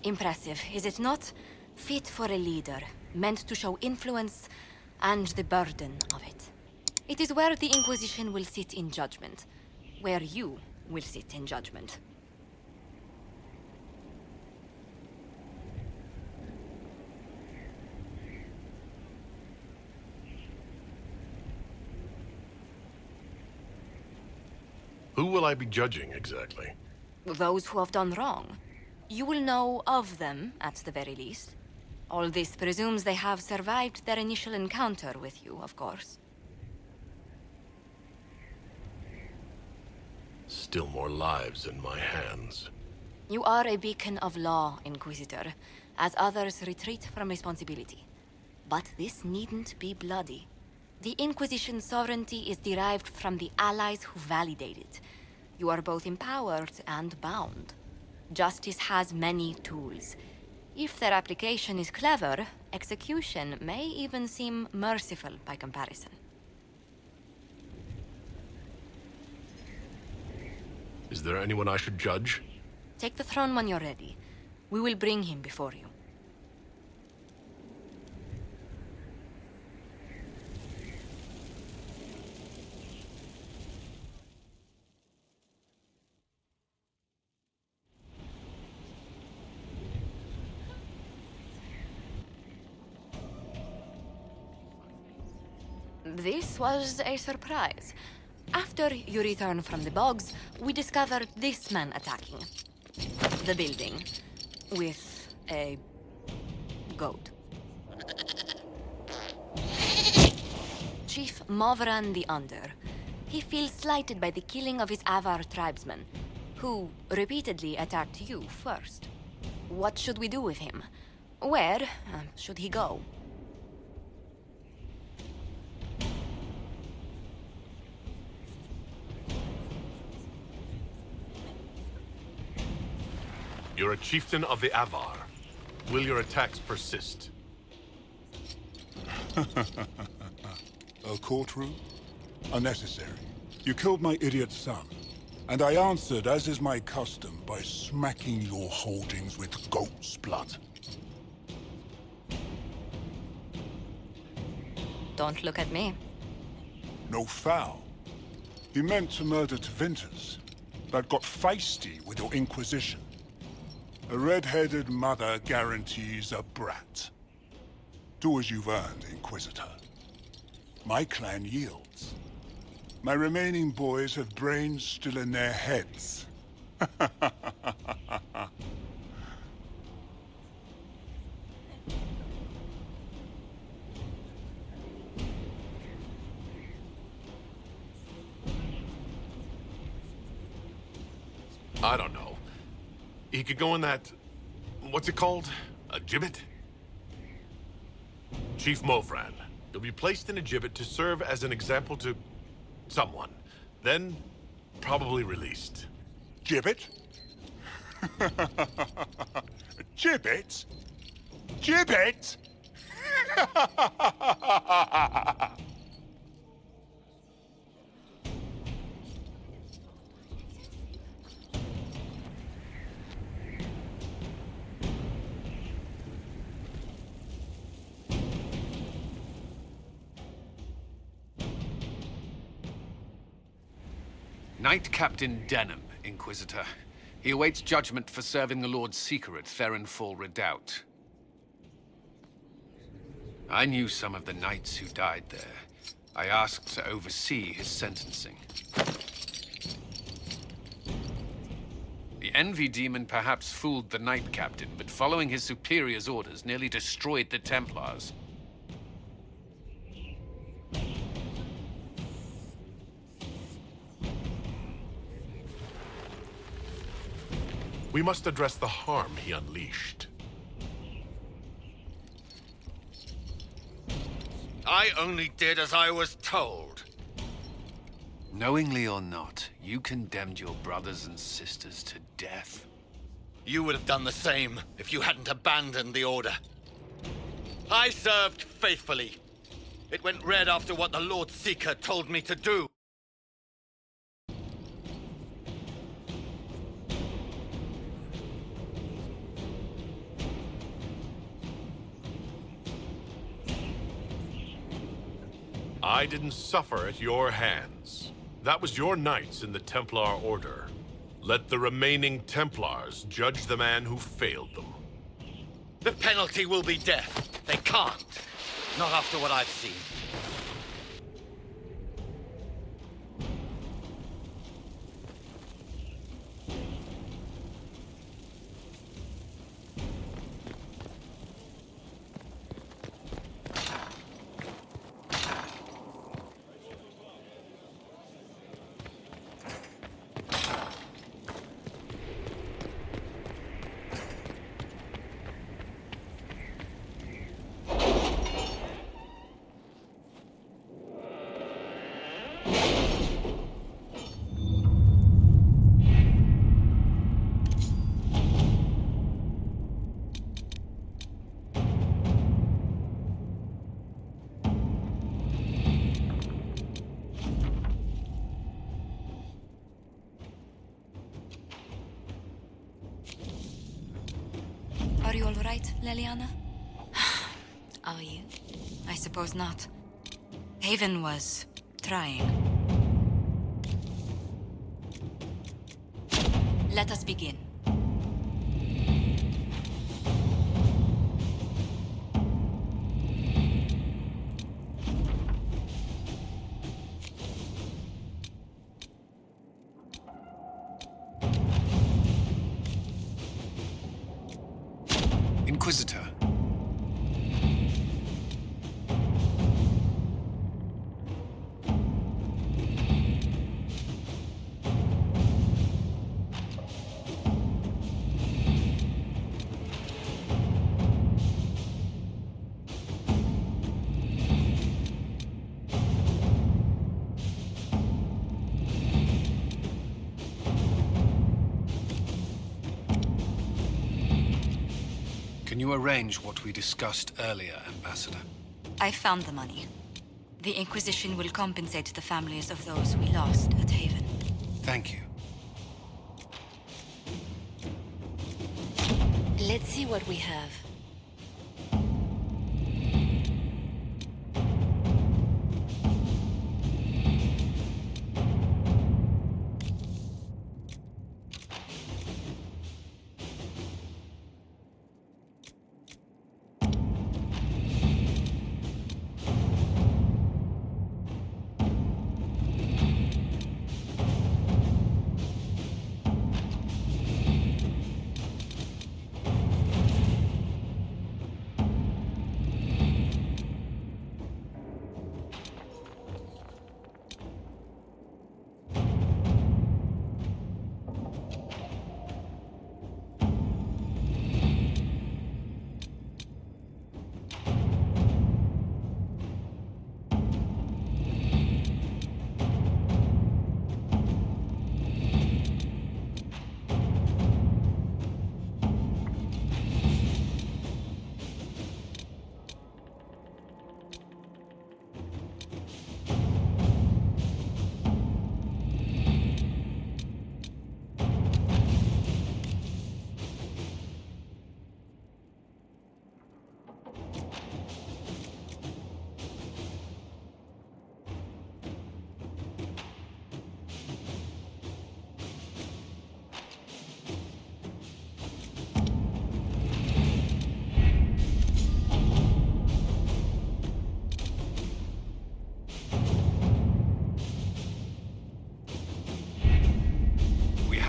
Impressive, is it not? Fit for a leader, meant to show influence and the burden of it. It is where the Inquisition will sit in judgment. Where you will sit in judgment. Who will I be judging, exactly? Those who have done wrong. You will know of them, at the very least. All this presumes they have survived their initial encounter with you, of course. Still more lives in my hands. You are a beacon of law, Inquisitor, as others retreat from responsibility. But this needn't be bloody. The Inquisition's sovereignty is derived from the allies who validate it. You are both empowered and bound. Justice has many tools. If their application is clever, execution may even seem merciful by comparison. Is there anyone I should judge? Take the throne when you're ready. We will bring him before you. This was a surprise. After you return from the bogs, we discovered this man attacking the building with a goat. Chief Movran the Under. He feels slighted by the killing of his Avar tribesmen, who repeatedly attacked you first. What should we do with him? Where should he go? You're a chieftain of the Avar. Will your attacks persist? A courtroom? Unnecessary. You killed my idiot son, and I answered, as is my custom, by smacking your holdings with goat's blood. Don't look at me. No foul. He meant to murder Tevinters, but got feisty with your Inquisition. A red-headed mother guarantees a brat. Do as you've earned, Inquisitor. My clan yields. My remaining boys have brains still in their heads. I don't know. He could go in that... what's it called? A gibbet? Chief Movran. He'll be placed in a gibbet to serve as an example to... someone. Then, probably released. Gibbet? Gibbet? Gibbet? Knight Captain Denham, Inquisitor. He awaits judgment for serving the Lord Seeker at Therenfall Redoubt. I knew some of the knights who died there. I asked to oversee his sentencing. The Envy Demon perhaps fooled the Knight Captain, but following his superior's orders nearly destroyed the Templars. We must address the harm he unleashed. I only did as I was told. Knowingly or not, you condemned your brothers and sisters to death. You would have done the same if you hadn't abandoned the Order. I served faithfully. It went red after what the Lord Seeker told me to do. I didn't suffer at your hands. That was your knights in the Templar Order. Let the remaining Templars judge the man who failed them. The penalty will be death. They can't. Not after what I've seen. Are you all right, Leliana? Are you? I suppose not. Haven was trying. Let us begin. Inquisitor. Can you arrange what we discussed earlier, Ambassador? I found the money. The Inquisition will compensate the families of those we lost at Haven. Thank you. Let's see what we have.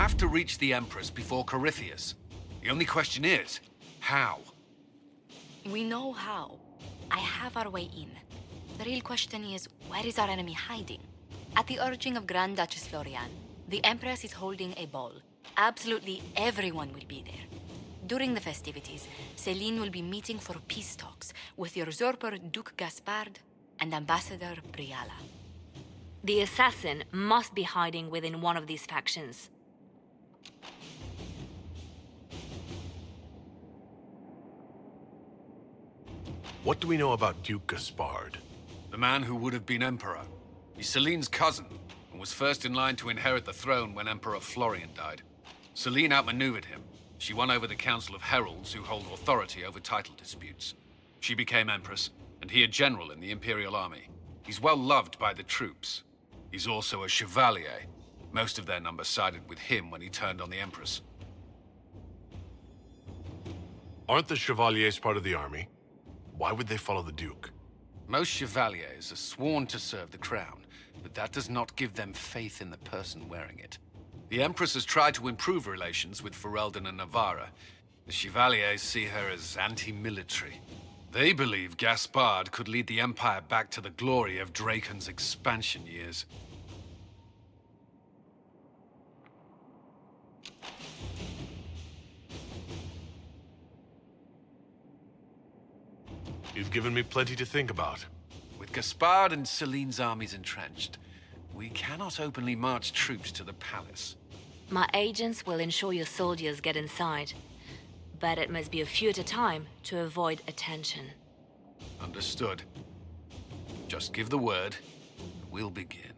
Have to reach the Empress before Corypheus. The only question is, how? We know how. I have our way in. The real question is, where is our enemy hiding? At the urging of Grand Duchess Florian, the Empress is holding a ball. Absolutely everyone will be there. During the festivities, Celine will be meeting for peace talks with the usurper Duke Gaspard and Ambassador Briala. The assassin must be hiding within one of these factions. What do we know about Duke Gaspard? The man who would have been Emperor. He's Celine's cousin, and was first in line to inherit the throne when Emperor Florian died. Celine outmaneuvered him. She won over the Council of Heralds, who hold authority over title disputes. She became Empress, and he a general in the Imperial Army. He's well loved by the troops. He's also a chevalier. Most of their number sided with him when he turned on the Empress. Aren't the Chevaliers part of the army? Why would they follow the Duke? Most chevaliers are sworn to serve the crown, but that does not give them faith in the person wearing it. The Empress has tried to improve relations with Ferelden and Navarra. The Chevaliers see her as anti-military. They believe Gaspard could lead the Empire back to the glory of Draken's expansion years. You've given me plenty to think about. With Gaspard and Celine's armies entrenched, we cannot openly march troops to the palace. My agents will ensure your soldiers get inside. But it must be a few at a time to avoid attention. Understood. Just give the word, and we'll begin.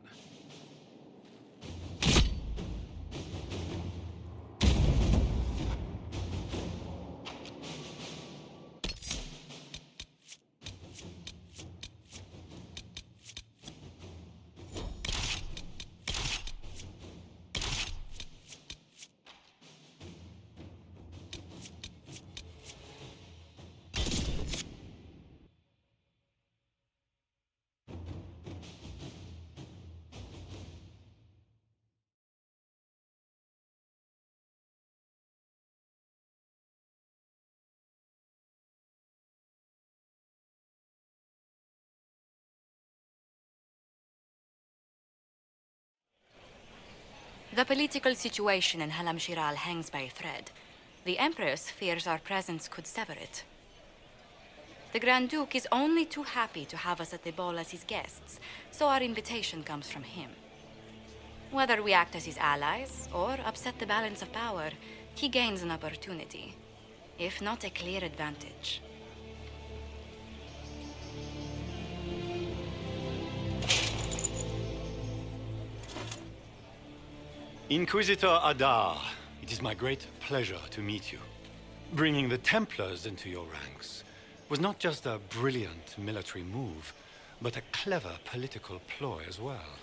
The political situation in Halam Shiral hangs by a thread. The Empress fears our presence could sever it. The Grand Duke is only too happy to have us at the ball as his guests, so our invitation comes from him. Whether we act as his allies or upset the balance of power, he gains an opportunity, if not a clear advantage. Inquisitor Adalah, it is my great pleasure to meet you. Bringing the Templars into your ranks was not just a brilliant military move, but a clever political ploy as well.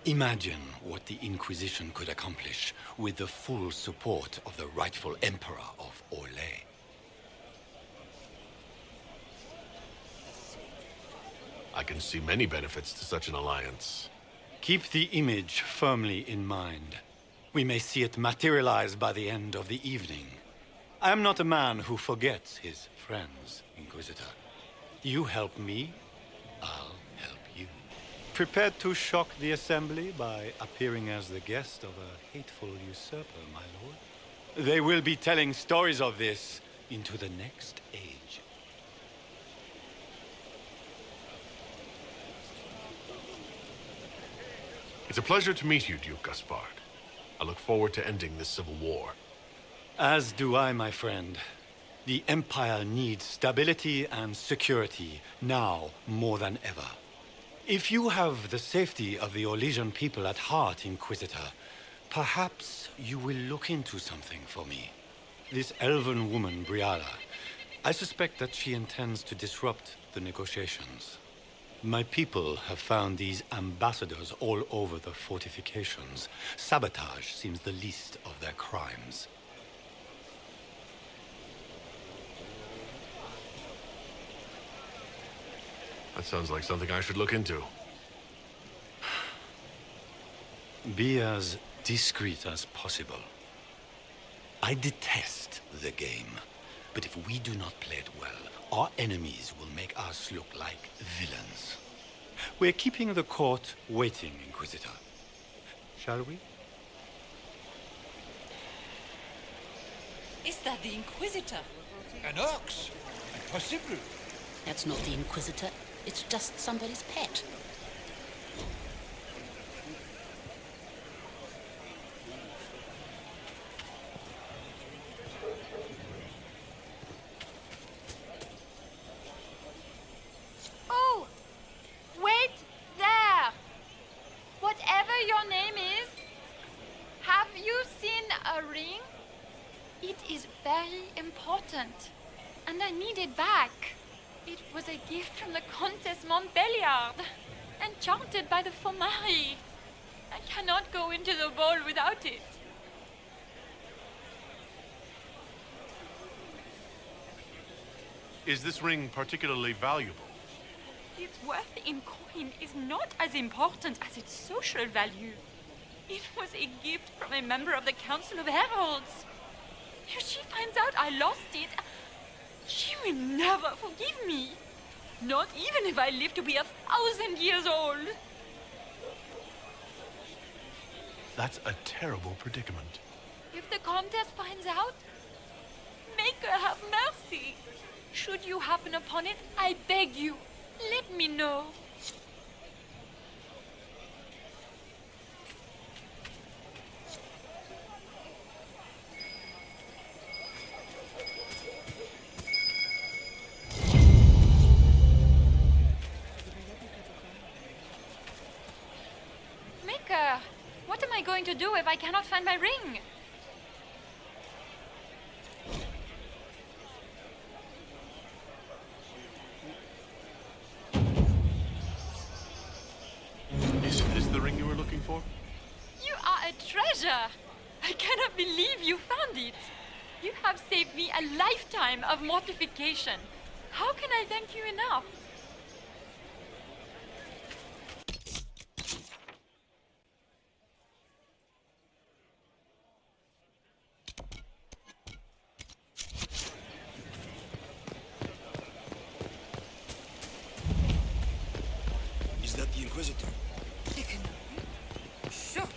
Imagine what the Inquisition could accomplish with the full support of the rightful Emperor of Oleh. I can see many benefits to such an alliance. Keep the image firmly in mind. We may see it materialize by the end of the evening. I am not a man who forgets his friends, Inquisitor. You help me, I'll help you. Prepared to shock the Assembly by appearing as the guest of a hateful usurper, my lord? They will be telling stories of this into the next age. It's a pleasure to meet you, Duke Gaspard. I look forward to ending this civil war. As do I, my friend. The Empire needs stability and security, now more than ever. If you have the safety of the Orlesian people at heart, Inquisitor, perhaps you will look into something for me. This elven woman, Briala, I suspect that she intends to disrupt the negotiations. My people have found these ambassadors all over the fortifications. Sabotage seems the least of their crimes. That sounds like something I should look into. Be as discreet as possible. I detest the game, but if we do not play it well, our enemies will make us look like villains. We're keeping the court waiting, Inquisitor. Shall we? Is that the Inquisitor? An ox? Impossible. That's not the Inquisitor. It's just somebody's pet. Oh! Wait there! Whatever your name is, have you seen a ring? It is very important, and I need it back. It was a gift from the Countess Montbelliard, enchanted by the Fomari. I cannot go into the ball without it. Is this ring particularly valuable? Its worth in coin is not as important as its social value. It was a gift from a member of the Council of Heralds. If she finds out I lost it, she will never forgive me. Not even if I live to be 1,000 years old. That's a terrible predicament. If the Countess finds out, make her have mercy. Should you happen upon it, I beg you, let me know. Maker, what am I going to do if I cannot find my ring? Is this the ring you were looking for? You are a treasure! I cannot believe you found it! You have saved me a lifetime of mortification. How can I thank you enough? Is that the Inquisitor? Sure.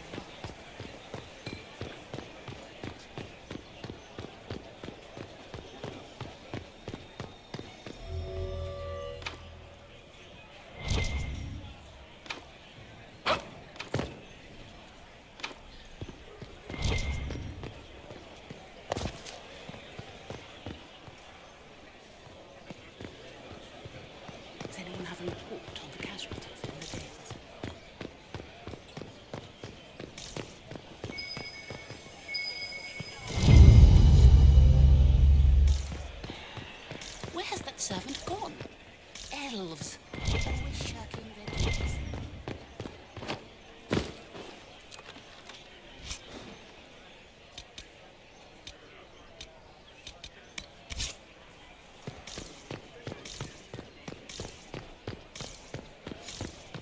Does anyone have a report on the casualties in the dales? Where has that servant gone? Elves, always shirking their duties.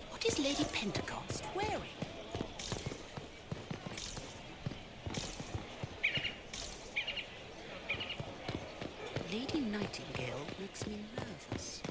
What is Lady Pentecost wearing? Lady Nightingale makes me nervous.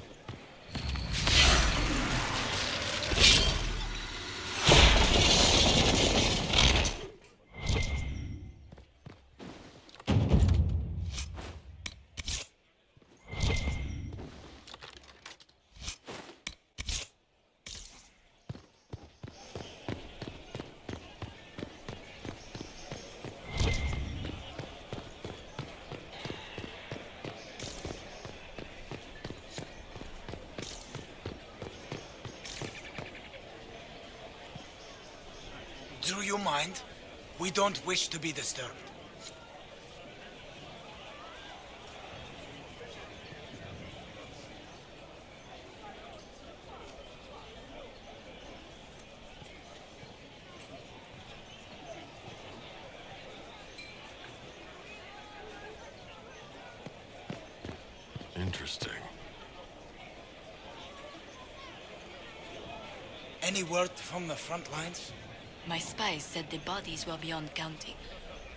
Do you mind? We don't wish to be disturbed. Interesting. Any word from the front lines? My spies said the bodies were beyond counting.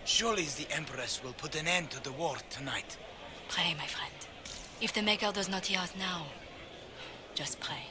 Surely the Empress will put an end to the war tonight. Pray, my friend. If the Maker does not hear us now, just pray.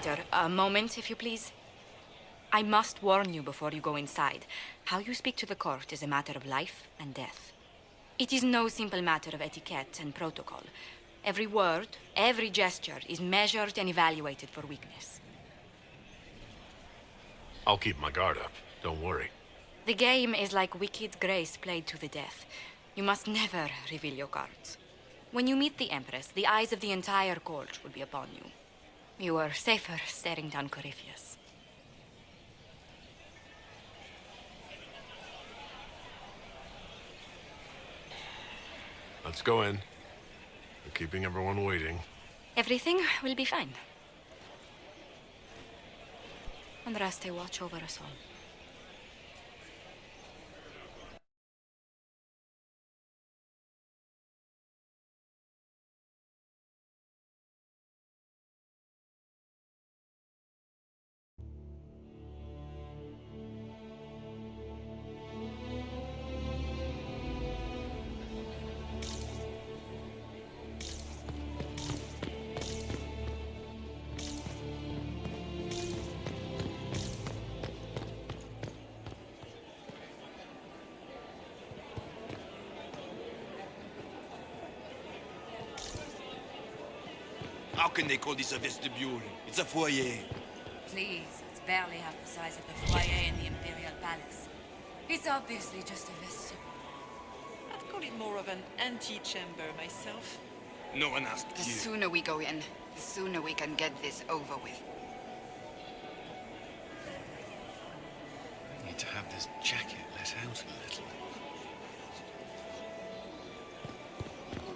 Inquisitor, a moment, if you please. I must warn you before you go inside. How you speak to the court is a matter of life and death. It is no simple matter of etiquette and protocol. Every word, every gesture is measured and evaluated for weakness. I'll keep my guard up. Don't worry. The game is like Wicked Grace played to the death. You must never reveal your cards. When you meet the Empress, the eyes of the entire court will be upon you. You are safer staring down Corypheus. Let's go in. We're keeping everyone waiting. Everything will be fine. Andraste, watch over us all. How can they call this a vestibule? It's a foyer. Please, it's barely half the size of the foyer in the Imperial Palace. It's obviously just a vestibule. I'd call it more of an antechamber myself. No one asked The you. sooner we go in, the sooner we can get this over with. I need to have this jacket let out a little.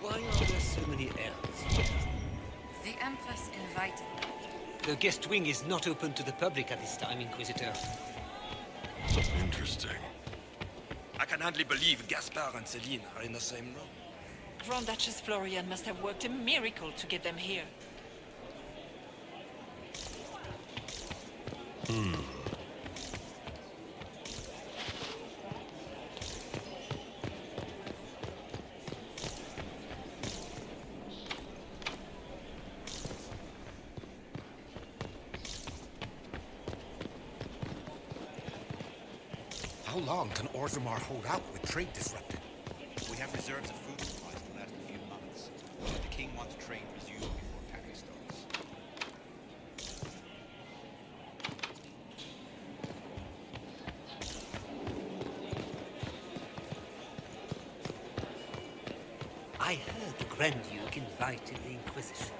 Why are there so many elves? The Empress invited them. The guest wing is not open to the public at this time, Inquisitor. Interesting. I can hardly believe Gaspard and Celine are in the same room. Grand Duchess Florian must have worked a miracle to get them here. How long can Orzammar hold out with trade disrupted? We have reserves of food supplies to last a few months. The king wants trade resumed before packing starts. I heard the Grand Duke invited the Inquisition.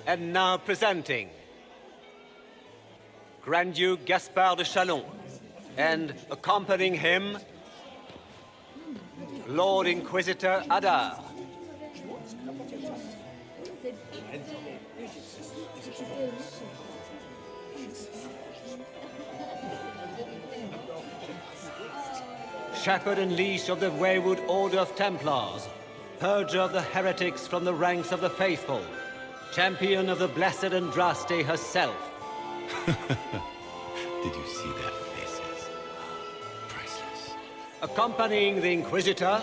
And now presenting Grand Duke Gaspard de Chalon, and accompanying him, Lord Inquisitor Adalah. Shepherd and leash of the wayward Order of Templars, purger of the heretics from the ranks of the faithful, champion of the blessed Andraste herself. Did you see their faces? Priceless. Accompanying the Inquisitor,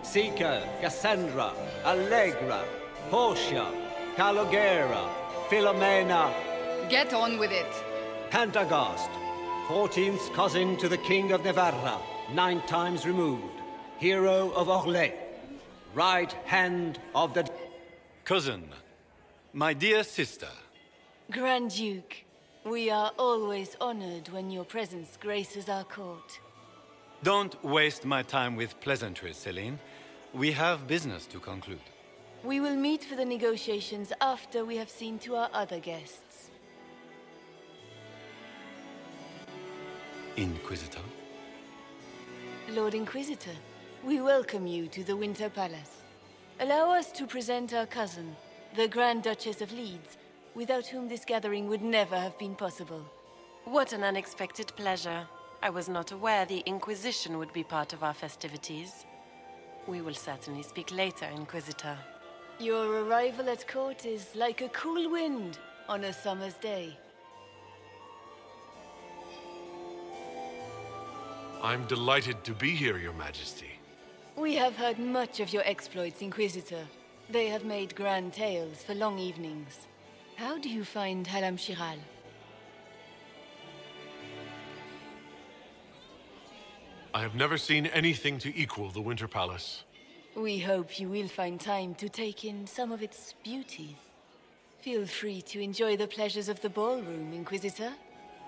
Seeker, Cassandra, Allegra, Portia, Calogera, Philomena. Get on with it. Pantagast, 14th cousin to the King of Navarra, 9 times removed, hero of Oleh, right hand of the... Cousin, my dear sister. Grand Duke, we are always honored when your presence graces our court. Don't waste my time with pleasantries, Celine. We have business to conclude. We will meet for the negotiations after we have seen to our other guests. Inquisitor? Lord Inquisitor, we welcome you to the Winter Palace. Allow us to present our cousin, the Grand Duchess of Leeds, without whom this gathering would never have been possible. What an unexpected pleasure. I was not aware the Inquisition would be part of our festivities. We will certainly speak later, Inquisitor. Your arrival at court is like a cool wind on a summer's day. I'm delighted to be here, Your Majesty. We have heard much of your exploits, Inquisitor. They have made grand tales for long evenings. How do you find Halam Shiral? I have never seen anything to equal the Winter Palace. We hope you will find time to take in some of its beauties. Feel free to enjoy the pleasures of the ballroom, Inquisitor.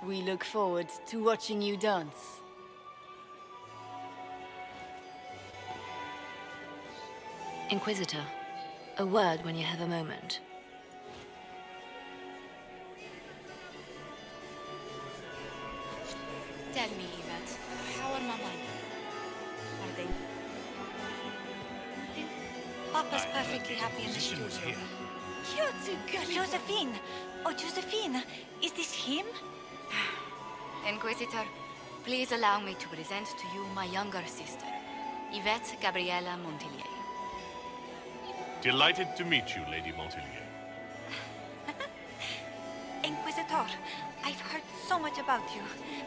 We look forward to watching you dance. Inquisitor, a word when you have a moment. Tell me, Yvette, how are Mama? Are they? Papa's perfectly happy in the studio. You're too good. Josephine! Oh, Josephine, is this him? Inquisitor, please allow me to present to you my younger sister, Yvette Gabriella Montillier. Delighted to meet you, Lady Montillier. Inquisitor, I've heard so much about you,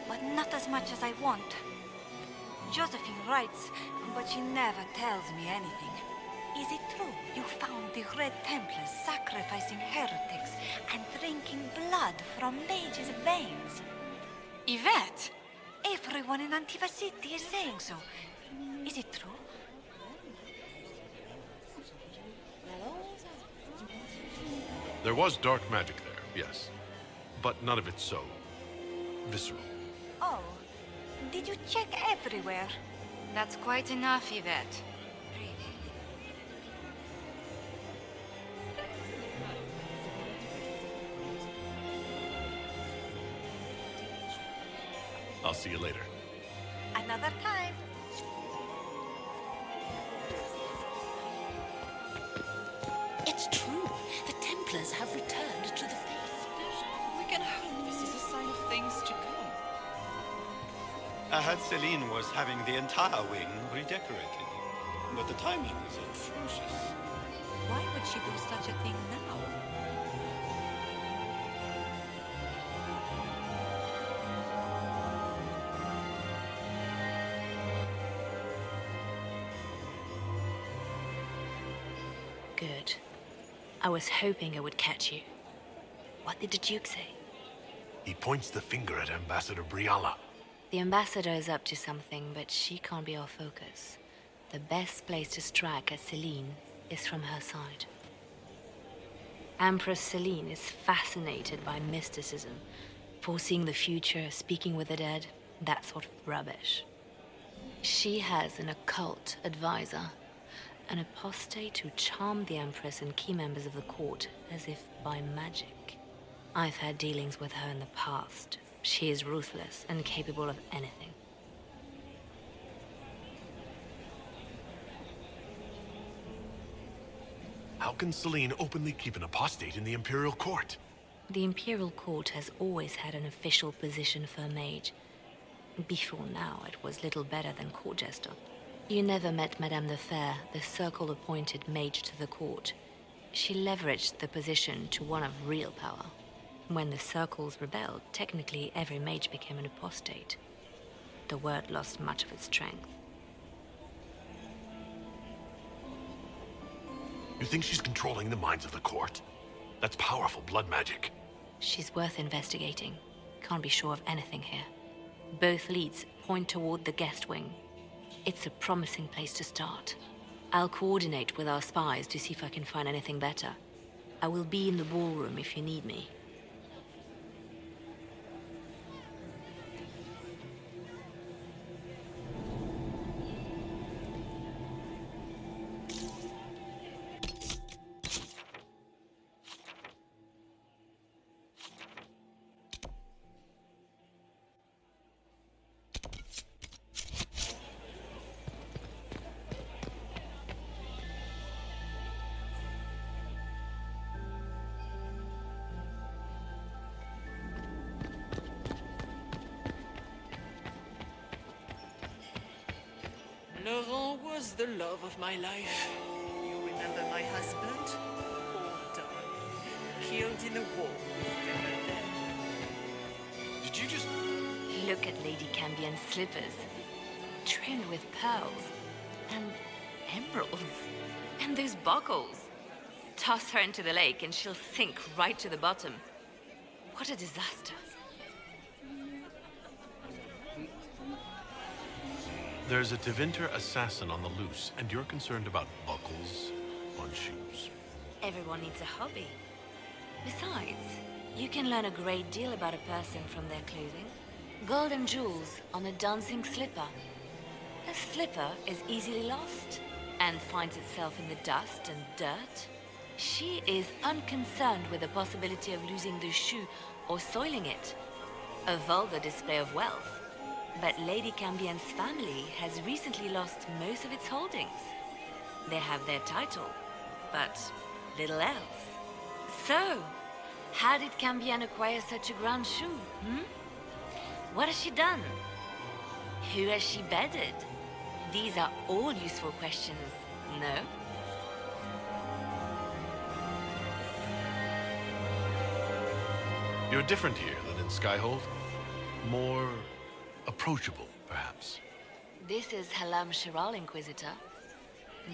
but not as much as I want. Josephine writes, but she never tells me anything. Is it true you found the Red Templars sacrificing heretics and drinking blood from mages' veins? Yvette! Everyone in Antiva City is saying so. Is it true? There was dark magic there, yes. But none of it so visceral. Oh, did you check everywhere? That's quite enough, Yvette. I'll see you later. Another time. It's true. The Templars have returned to the faith. We can hope this is a sign of things to come. I heard Celine was having the entire wing redecorated, but the timing is atrocious. Why would she do such a thing now? Good. I was hoping I would catch you. What did the Duke say? He points the finger at Ambassador Briala. The ambassador is up to something, but she can't be our focus. The best place to strike at Celine is from her side. Empress Celine is fascinated by mysticism, foreseeing the future, speaking with the dead, that sort of rubbish. She has an occult advisor, an apostate who charmed the Empress and key members of the court as if by magic. I've had dealings with her in the past. She is ruthless and capable of anything. How can Celine openly keep an apostate in the Imperial Court? The Imperial Court has always had an official position for a mage. Before now, it was little better than court jester. You never met Madame the Fair, the Circle-appointed mage to the court. She leveraged the position to one of real power. When the Circles rebelled, technically every mage became an apostate. The word lost much of its strength. You think she's controlling the minds of the court? That's powerful blood magic. She's worth investigating. Can't be sure of anything here. Both leads point toward the guest wing. It's a promising place to start. I'll coordinate with our spies to see if I can find anything better. I will be in the ballroom if you need me. Laurent was the love of my life. You remember my husband? Poor darling. Killed in a war with them. Did you just... Look at Lady Cambion's slippers. Trimmed with pearls. And emeralds. And those buckles. Toss her into the lake and she'll sink right to the bottom. What a disaster. There's a Tevinter assassin on the loose, and you're concerned about buckles on shoes. Everyone needs a hobby. Besides, you can learn a great deal about a person from their clothing. Gold and jewels on a dancing slipper. A slipper is easily lost and finds itself in the dust and dirt. She is unconcerned with the possibility of losing the shoe or soiling it. A vulgar display of wealth. But Lady Cambion's family has recently lost most of its holdings. They have their title, but little else. So, how did Cambion acquire such a grand shoe, What has she done? Who has she bedded? These are all useful questions, no? You're different here than in Skyhold. More approachable, perhaps. This is Halam Shiral, Inquisitor.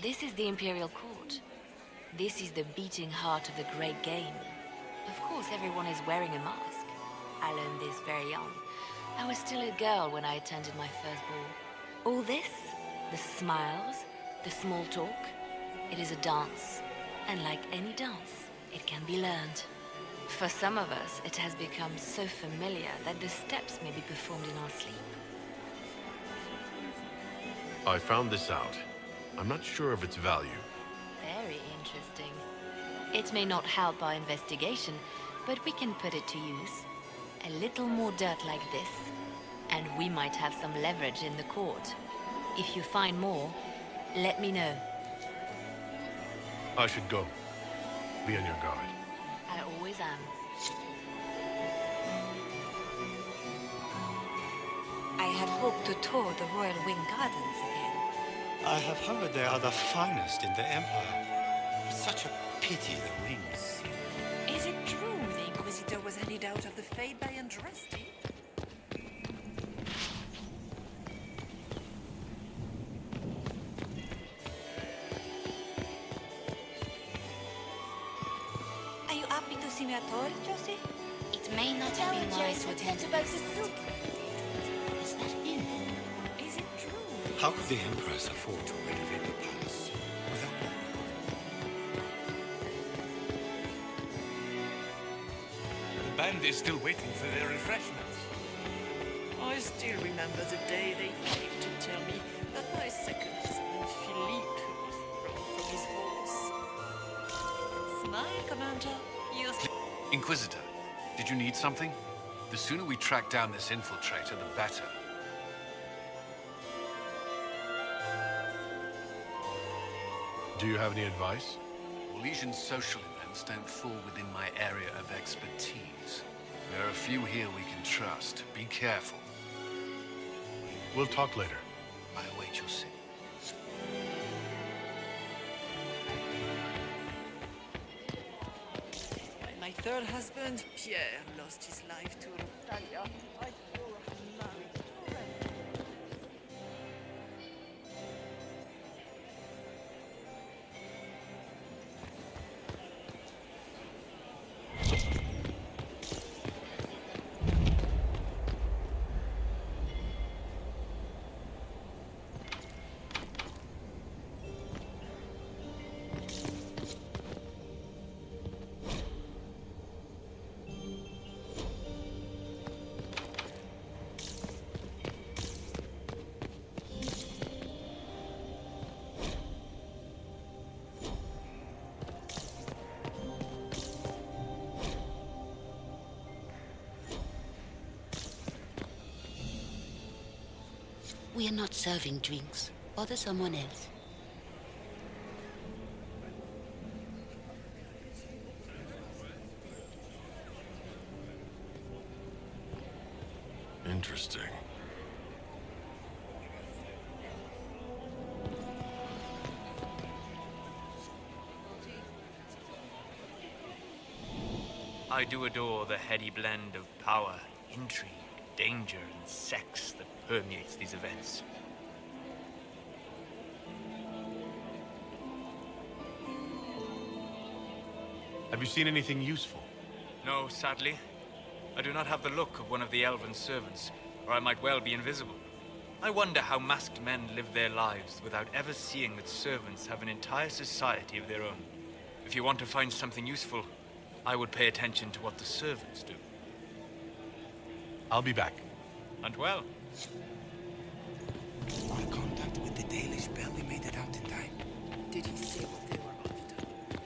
This is the Imperial Court. This is the beating heart of the great game. Of course, everyone is wearing a mask. I learned this very young. I was still a girl when I attended my first ball. All this, the smiles, the small talk, it is a dance. And like any dance, it can be learned. For some of us, it has become so familiar that the steps may be performed in our sleep. I found this out. I'm not sure of its value. Very interesting. It may not help our investigation, but we can put it to use. A little more dirt like this, and we might have some leverage in the court. If you find more, let me know. I should go. Be on your guard. I always am. I had hoped to tour the Royal Wing Gardens again. I have heard they are the finest in the Empire. It's such a pity the wings. Is it true the Inquisitor was handed out of the Fade by Andraste? Are you happy to see me at all, Josie? It may not have been wise to attend to this. Is that him? Is it true? How could the Empress afford to renovate the palace without money? The band is still waiting for their refreshments. I still remember the day they came to tell me that my second husband, Philippe, was thrown from his horse. Smile, Commander. You Inquisitor, did you need something? The sooner we track down this infiltrator, the better. Do you have any advice? Orlesian social events don't fall within my area of expertise. There are a few here we can trust. Be careful. We'll talk later. I await your signal. When my third husband, Pierre, lost his life to Rotalia, I saw her married forever. We are not serving drinks. Bother someone else. Interesting. I do adore the heady blend of power, intrigue, danger, and sex that permeates these events. Have you seen anything useful? No, sadly. I do not have the look of one of the elven servants, or I might well be invisible. I wonder how masked men live their lives without ever seeing that servants have an entire society of their own. If you want to find something useful, I would pay attention to what the servants do. I'll be back. And well. Our contact with the Dalish barely made it out in time. Did he say what they were after?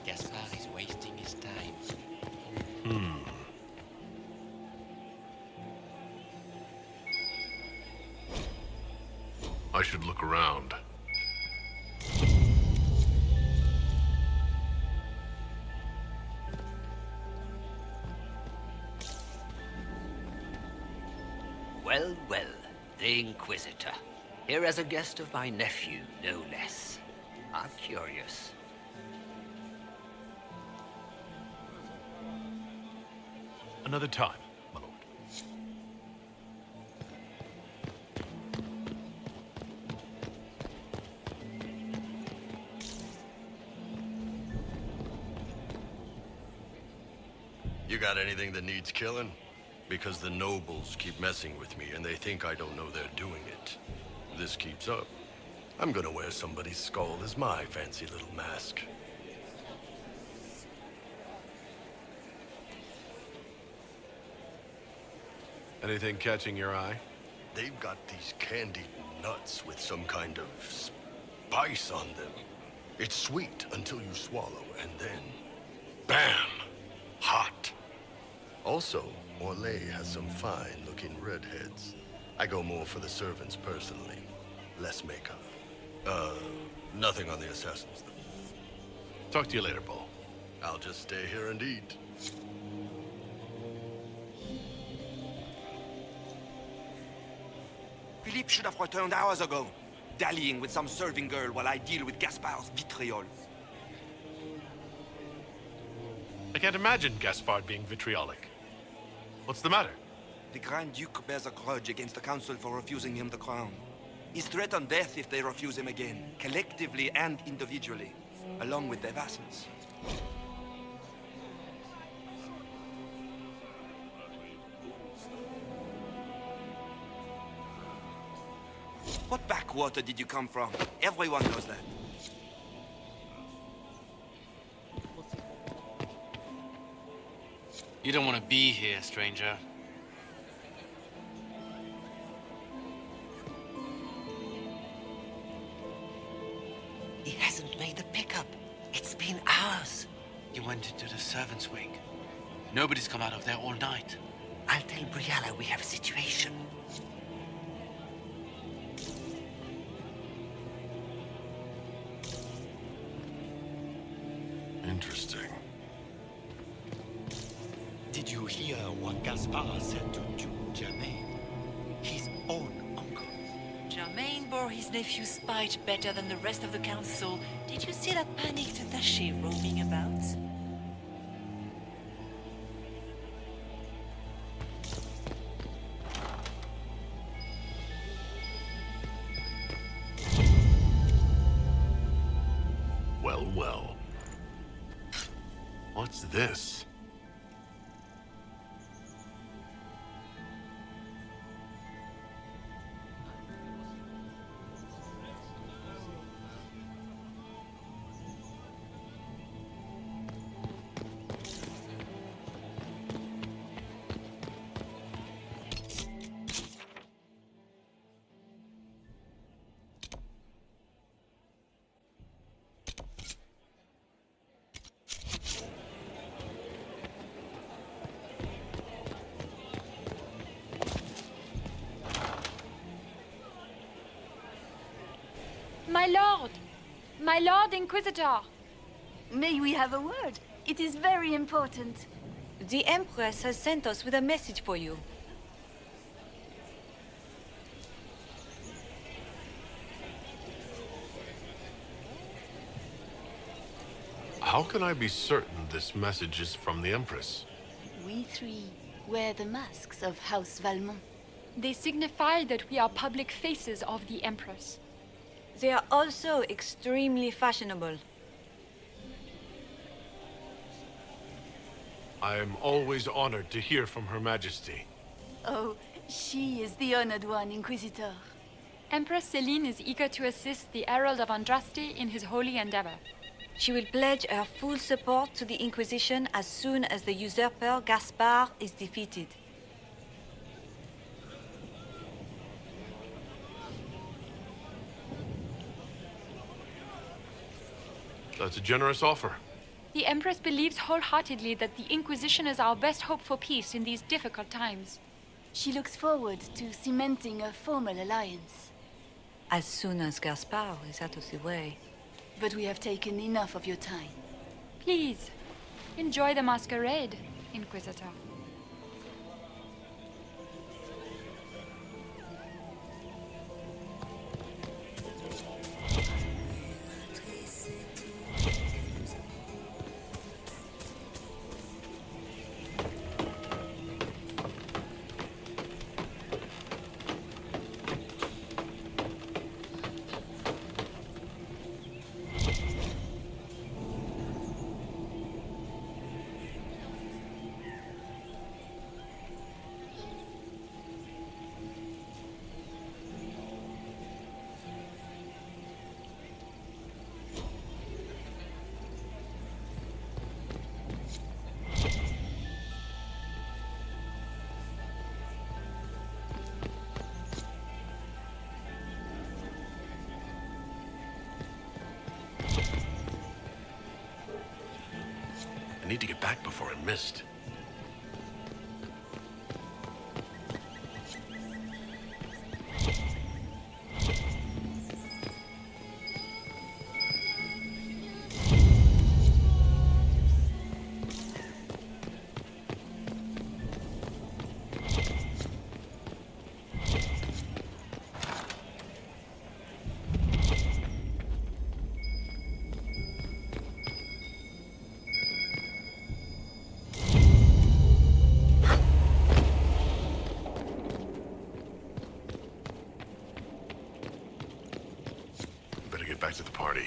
Gaspar is wasting his time. I should look around. Well, well, the Inquisitor. Here as a guest of my nephew, no less. I'm curious. Another time, my lord. You got anything that needs killing? Because the nobles keep messing with me and they think I don't know they're doing it. If this keeps up, I'm gonna wear somebody's skull as my fancy little mask. Anything catching your eye? They've got these candied nuts with some kind of spice on them. It's sweet until you swallow, and then, bam! Hot. Also, Oleh has some fine-looking redheads. I go more for the servants personally. Less makeup. Nothing on the assassins, though. Talk to you later, Paul. I'll just stay here and eat. Philippe should have returned hours ago, dallying with some serving girl while I deal with Gaspar's vitriol. I can't imagine Gaspard being vitriolic. What's the matter? The Grand Duke bears a grudge against the Council for refusing him the crown. He's threatened death if they refuse him again, collectively and individually, along with their vassals. What backwater did you come from? Everyone knows that. You don't want to be here, stranger. He hasn't made the pickup. It's been hours. You went into the servants' wing. Nobody's come out of there all night. I'll tell Briala we have a situation. Interesting. Did you hear what Gaspard said to Duke Germain? His own uncle. Germain bore his nephew's spite better than the rest of the council. Did you see that panicked attaché roaming about? Well, well. What's this? My Lord Inquisitor! May we have a word? It is very important. The Empress has sent us with a message for you. How can I be certain this message is from the Empress? We three wear the masks of House Valmont. They signify that we are public faces of the Empress. They are also extremely fashionable. I am always honored to hear from Her Majesty. Oh, she is the honored one, Inquisitor. Empress Celine is eager to assist the Herald of Andraste in his holy endeavor. She will pledge her full support to the Inquisition as soon as the usurper Gaspar is defeated. That's a generous offer. The Empress believes wholeheartedly that the Inquisition is our best hope for peace in these difficult times. She looks forward to cementing a formal alliance. As soon as Gaspar is out of the way. But we have taken enough of your time. Please, enjoy the masquerade, Inquisitor. I need to get back before I'm missed. Back to the party.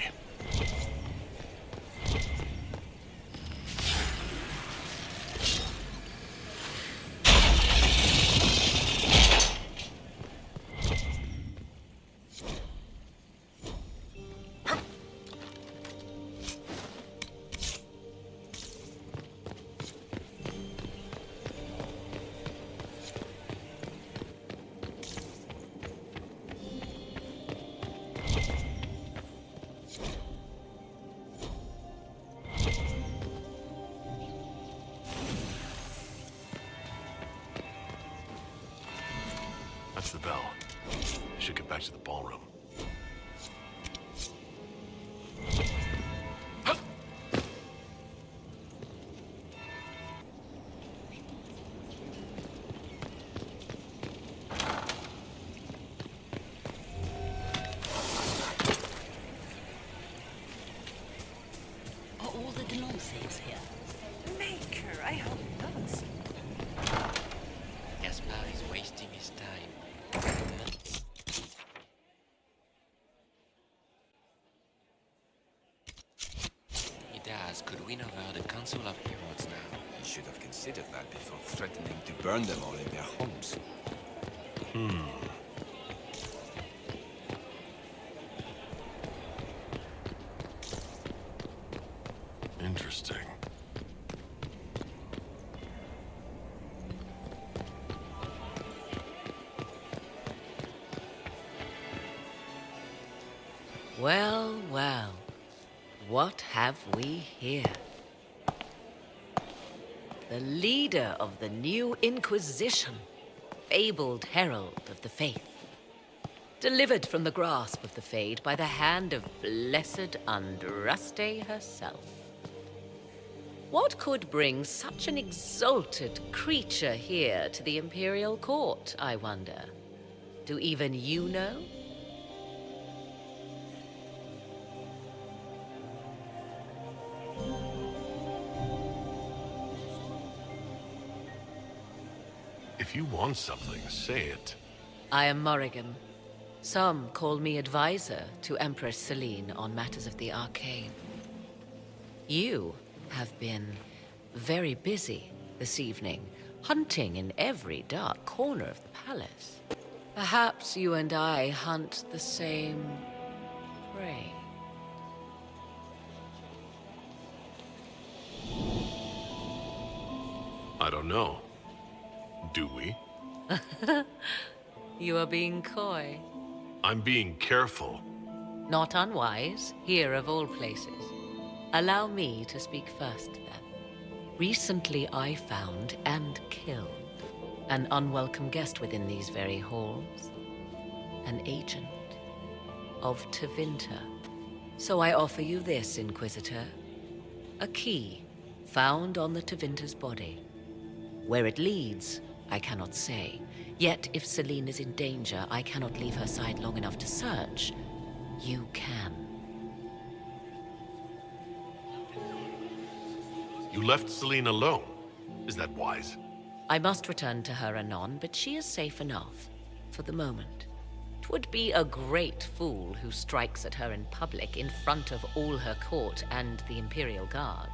That's the bell. I should get back to the ballroom. Are all the Denonces here? Maker, I hope not. Gaspar is wasting his time. He does. Could win over the Council of Heralds now. You should have considered that before threatening to burn them all in their homes. Interesting. Well, well. What have we here? The leader of the new Inquisition, fabled herald of the faith. Delivered from the grasp of the Fade by the hand of blessed Andraste herself. What could bring such an exalted creature here to the Imperial Court, I wonder? Do even you know? If you want something, say it. I am Morrigan. Some call me advisor to Empress Celine on matters of the arcane. You have been very busy this evening, hunting in every dark corner of the palace. Perhaps you and I hunt the same prey. I don't know. Do we? You are being coy. I'm being careful. Not unwise, here of all places. Allow me to speak first, then. Recently I found and killed an unwelcome guest within these very halls. An agent of Tevinter. So I offer you this, Inquisitor. A key found on the Tevinter's body. Where it leads, I cannot say. Yet, if Celine is in danger, I cannot leave her side long enough to search. You can. You left Celine alone. Is that wise? I must return to her anon, but she is safe enough, for the moment. 'Twould be a great fool who strikes at her in public in front of all her court and the Imperial Guard.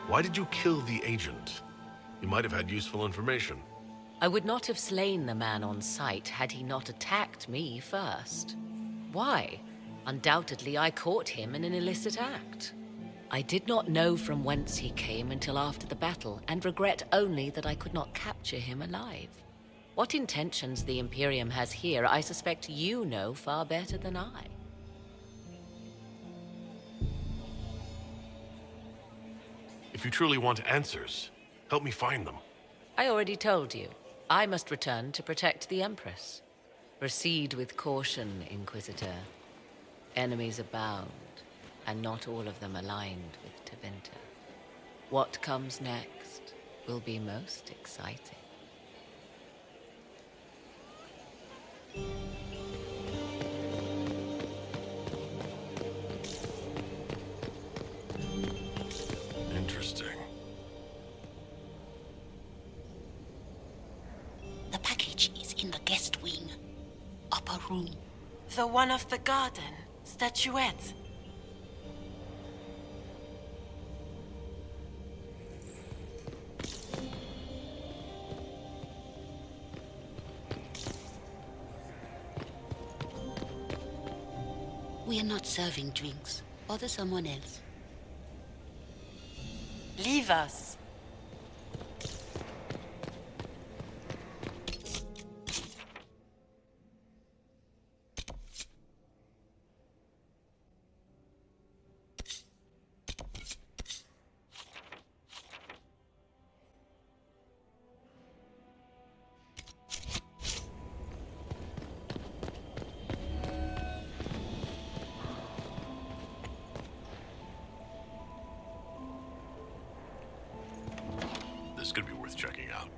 Why did you kill the agent? You might have had useful information. I would not have slain the man on sight had he not attacked me first. Why? Undoubtedly, I caught him in an illicit act. I did not know from whence he came until after the battle, and regret only that I could not capture him alive. What intentions the Imperium has here, I suspect you know far better than I. If you truly want answers, help me find them. I already told you. I must return to protect the Empress. Proceed with caution, Inquisitor. Enemies abound, and not all of them aligned with Tevinter. What comes next will be most exciting. Interesting. The package is in the guest wing. Upper room. The one of the garden. Statuette. We are not serving drinks. Order someone else. Leave us. This could be worth checking out.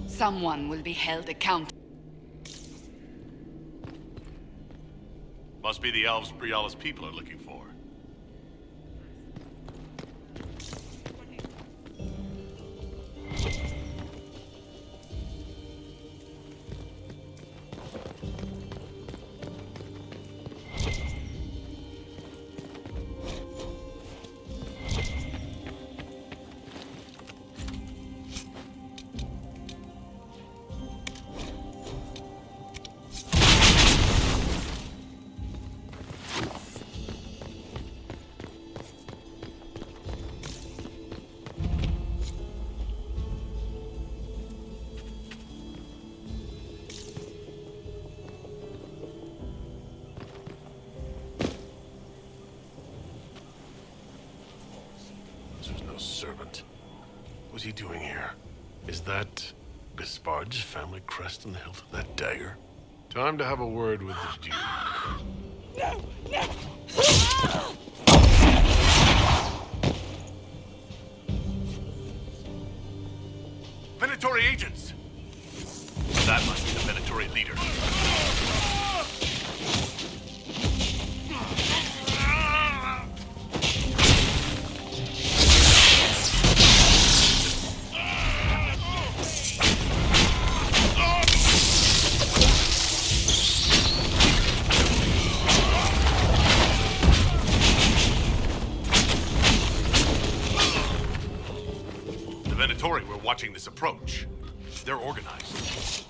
Someone will be held accountable. Must be the elves Briala's people are looking for. he doing here? Is that Gaspard's family crest in the hilt of that dagger? Time to have a word with the Duke. No! No! Venatori agents! That must be the Venatori leader. The Venatori were watching this approach. They're organized.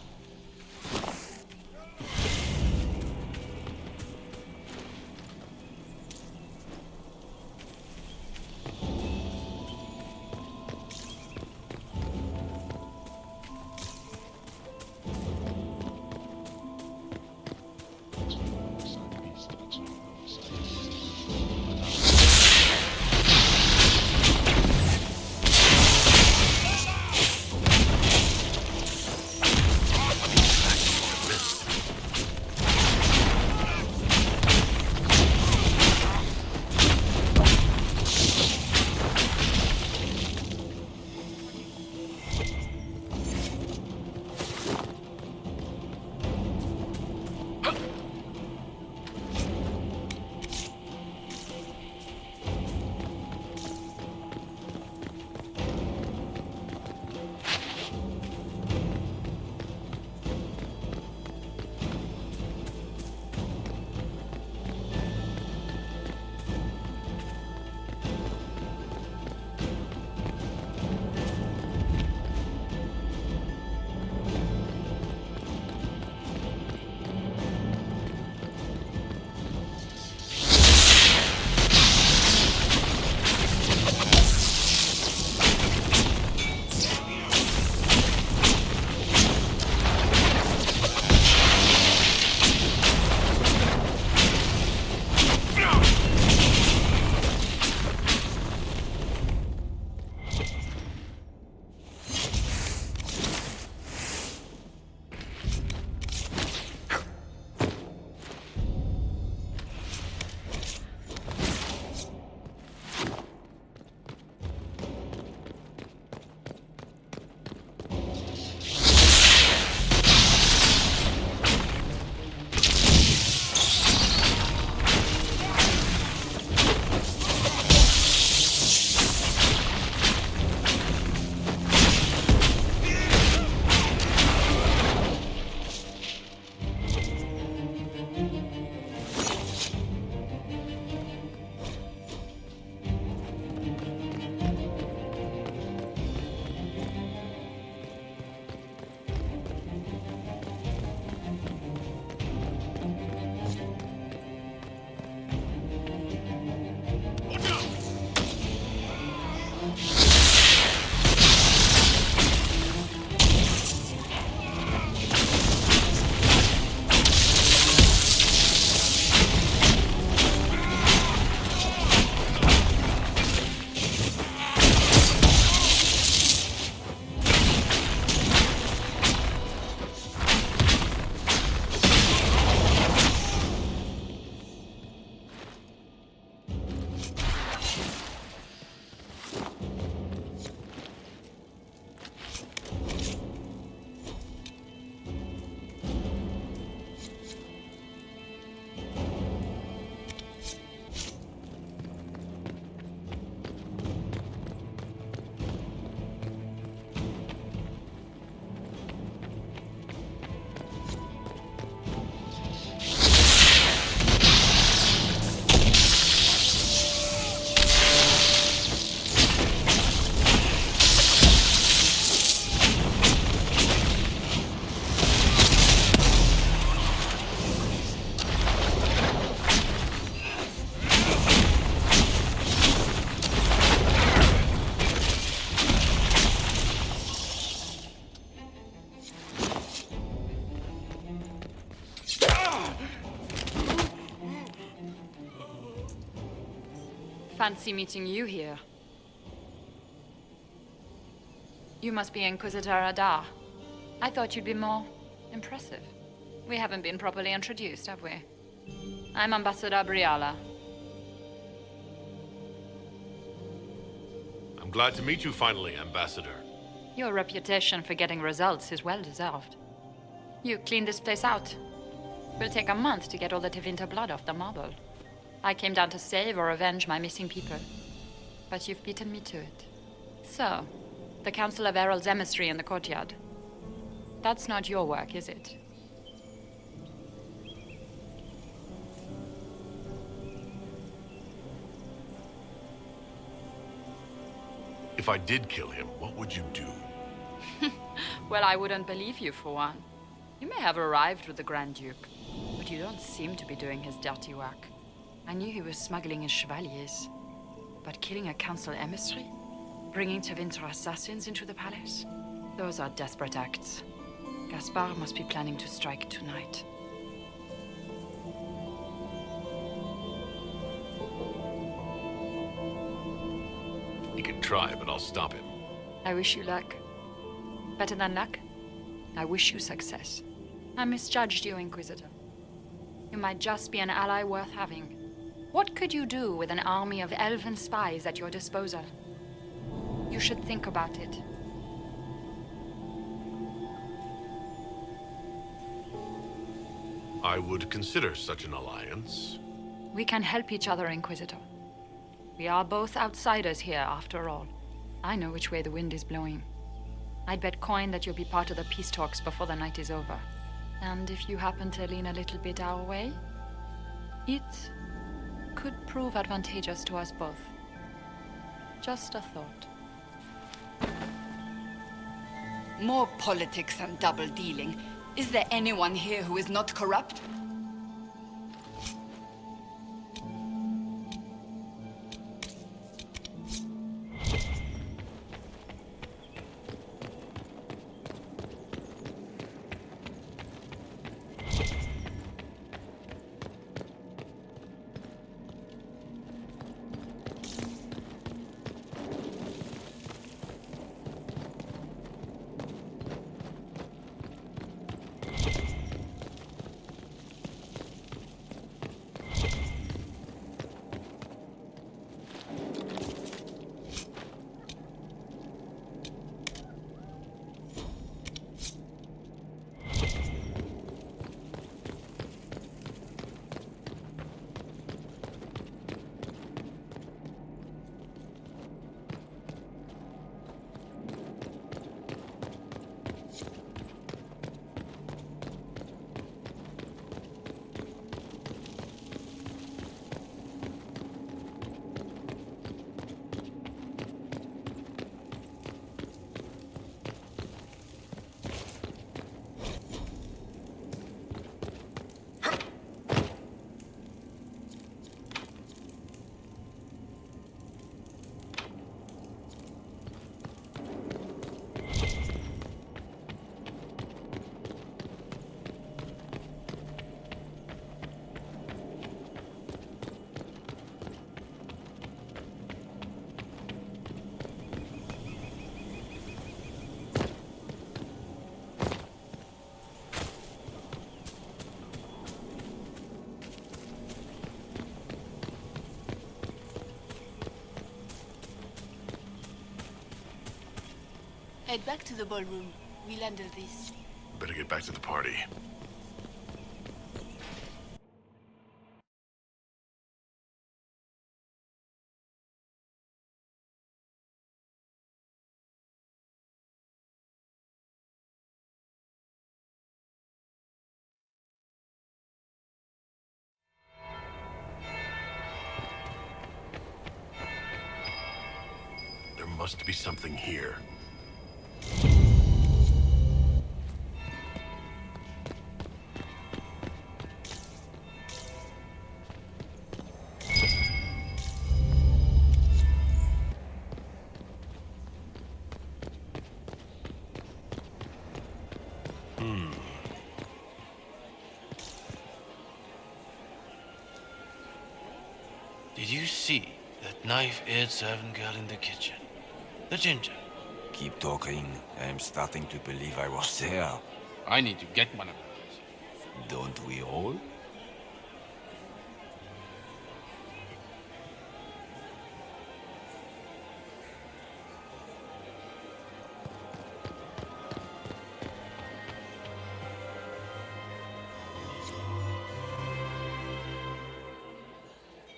Fancy meeting you here. You must be Inquisitor Adalah. I thought you'd be more impressive. We haven't been properly introduced, have we? I'm Ambassador Briala. I'm glad to meet you finally, Ambassador. Your reputation for getting results is well deserved. You cleaned this place out. It'll take a month to get all the Tevinter blood off the marble. I came down to save or avenge my missing people. But you've beaten me to it. So, the Council of Herald's emissary in the courtyard. That's not your work, is it? If I did kill him, what would you do? Well, I wouldn't believe you, for one. You may have arrived with the Grand Duke, but you don't seem to be doing his dirty work. I knew he was smuggling his chevaliers, but killing a council emissary? Bringing Tevinter assassins into the palace? Those are desperate acts. Gaspard must be planning to strike tonight. He can try, but I'll stop him. I wish you luck. Better than luck, I wish you success. I misjudged you, Inquisitor. You might just be an ally worth having. What could you do with an army of elven spies at your disposal? You should think about it. I would consider such an alliance. We can help each other, Inquisitor. We are both outsiders here, after all. I know which way the wind is blowing. I'd bet coin that you'll be part of the peace talks before the night is over. And if you happen to lean a little bit our way, it could prove advantageous to us both. Just a thought. More politics and double-dealing. Is there anyone here who is not corrupt? Head back to the ballroom. We'll handle this. Better get back to the party. There must be something here. Did you see that knife-eared servant girl in the kitchen? The ginger. Keep talking. I'm starting to believe I was there. I need to get one of those. Don't we all?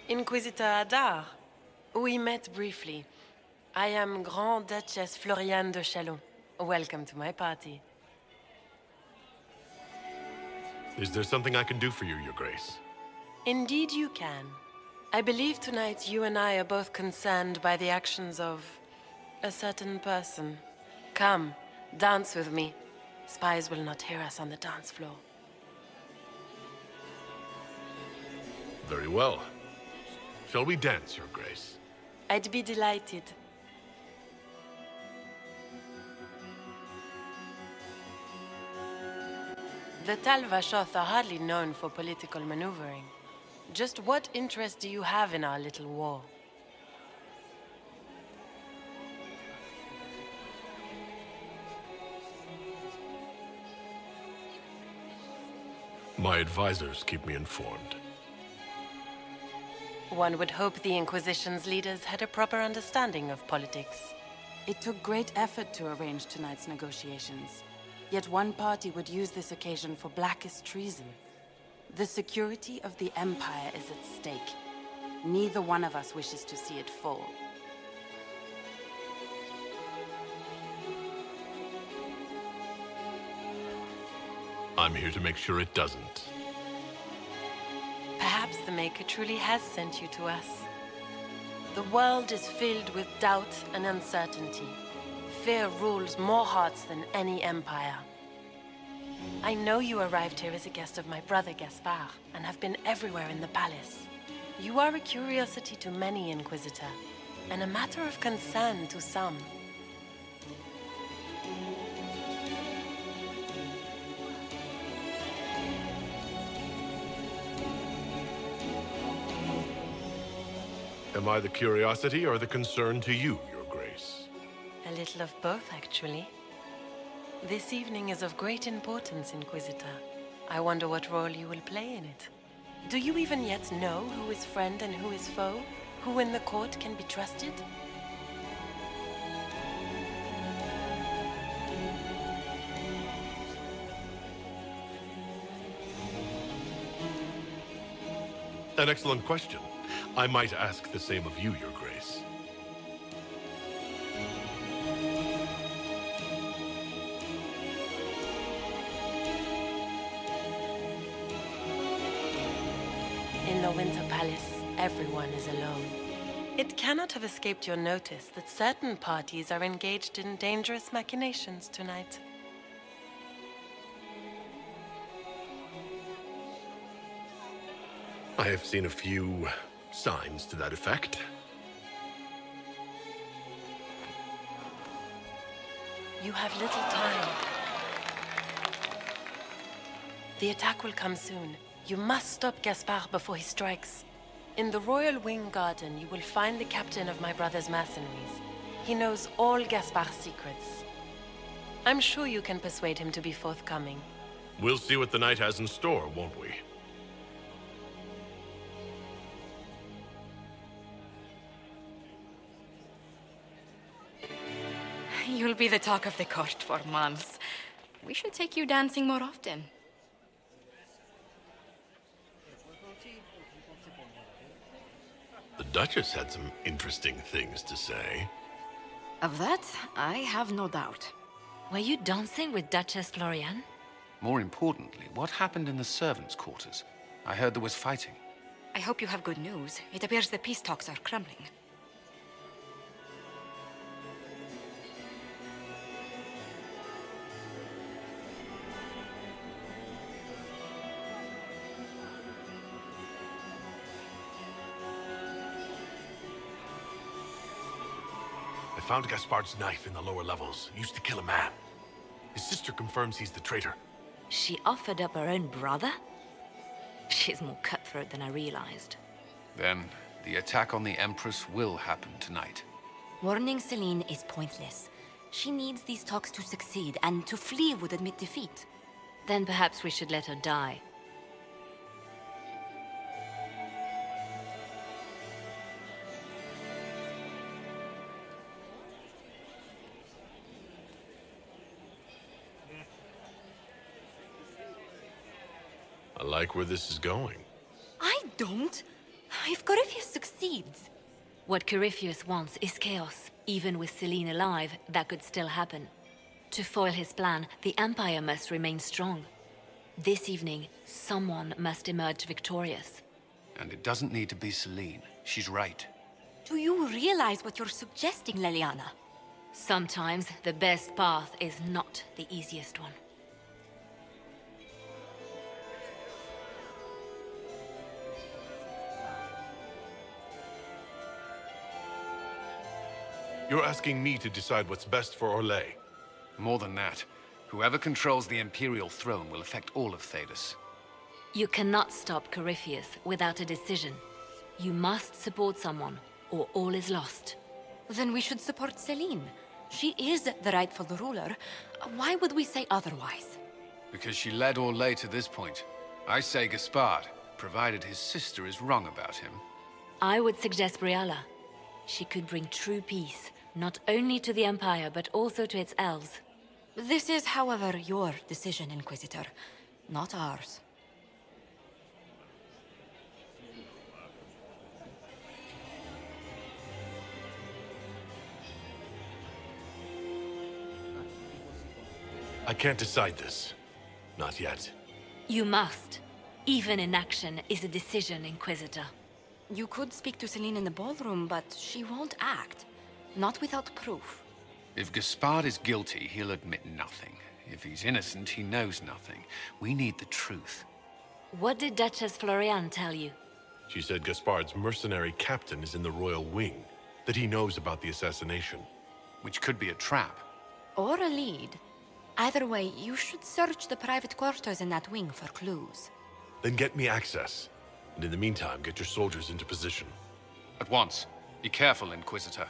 Inquisitor Adalah. We met briefly. I am Grand Duchess Floriane de Chalon. Welcome to my party. Is there something I can do for you, Your Grace? Indeed you can. I believe tonight you and I are both concerned by the actions of a certain person. Come, dance with me. Spies will not hear us on the dance floor. Very well. Shall we dance, Your Grace? I'd be delighted. The Talvashoth are hardly known for political maneuvering. Just what interest do you have in our little war? My advisors keep me informed. One would hope the Inquisition's leaders had a proper understanding of politics. It took great effort to arrange tonight's negotiations. Yet one party would use this occasion for blackest treason. The security of the Empire is at stake. Neither one of us wishes to see it fall. I'm here to make sure it doesn't. Perhaps the Maker truly has sent you to us. The world is filled with doubt and uncertainty. Fear rules more hearts than any empire. I know you arrived here as a guest of my brother Gaspard, and have been everywhere in the palace. You are a curiosity to many, Inquisitor, and a matter of concern to some. Am I the curiosity or the concern to you, Your Grace? A little of both, actually. This evening is of great importance, Inquisitor. I wonder what role you will play in it. Do you even yet know who is friend and who is foe? Who in the court can be trusted? An excellent question. I might ask the same of you, Your Grace. In the Winter Palace, everyone is alone. It cannot have escaped your notice that certain parties are engaged in dangerous machinations tonight. I have seen a few signs to that effect. You have little time. The attack will come soon. You must stop Gaspard before he strikes. In the Royal Wing Garden, you will find the captain of my brother's mercenaries. He knows all Gaspard's secrets. I'm sure you can persuade him to be forthcoming. We'll see what the night has in store, won't we? You'll be the talk of the court for months. We should take you dancing more often. The Duchess had some interesting things to say. Of that, I have no doubt. Were you dancing with Duchess Floriane? More importantly, what happened in the servants' quarters? I heard there was fighting. I hope you have good news. It appears the peace talks are crumbling. I found Gaspard's knife in the lower levels. Used to kill a man. His sister confirms he's the traitor. She offered up her own brother? She's more cutthroat than I realized. Then, the attack on the Empress will happen tonight. Warning Celine is pointless. She needs these talks to succeed, and to flee would admit defeat. Then perhaps we should let her die. I like where this is going. I don't. If Corypheus succeeds... What Corypheus wants is chaos. Even with Selene alive, that could still happen. To foil his plan, the Empire must remain strong. This evening, someone must emerge victorious. And it doesn't need to be Selene. She's right. Do you realize what you're suggesting, Leliana? Sometimes the best path is not the easiest one. You're asking me to decide what's best for Oleh. More than that, whoever controls the Imperial throne will affect all of Thedas. You cannot stop Corypheus without a decision. You must support someone, or all is lost. Then we should support Selene. She is the rightful ruler. Why would we say otherwise? Because she led Oleh to this point. I say Gaspard, provided his sister is wrong about him. I would suggest Briala. She could bring true peace, not only to the Empire, but also to its elves. This is, however, your decision, Inquisitor, not ours. I can't decide this. Not yet. You must. Even inaction is a decision, Inquisitor. You could speak to Selene in the ballroom, but she won't act. Not without proof. If Gaspard is guilty, he'll admit nothing. If he's innocent, he knows nothing. We need the truth. What did Duchess Florian tell you? She said Gaspard's mercenary captain is in the royal wing, that he knows about the assassination. Which could be a trap. Or a lead. Either way, you should search the private quarters in that wing for clues. Then get me access. And in the meantime, get your soldiers into position. At once. Be careful, Inquisitor.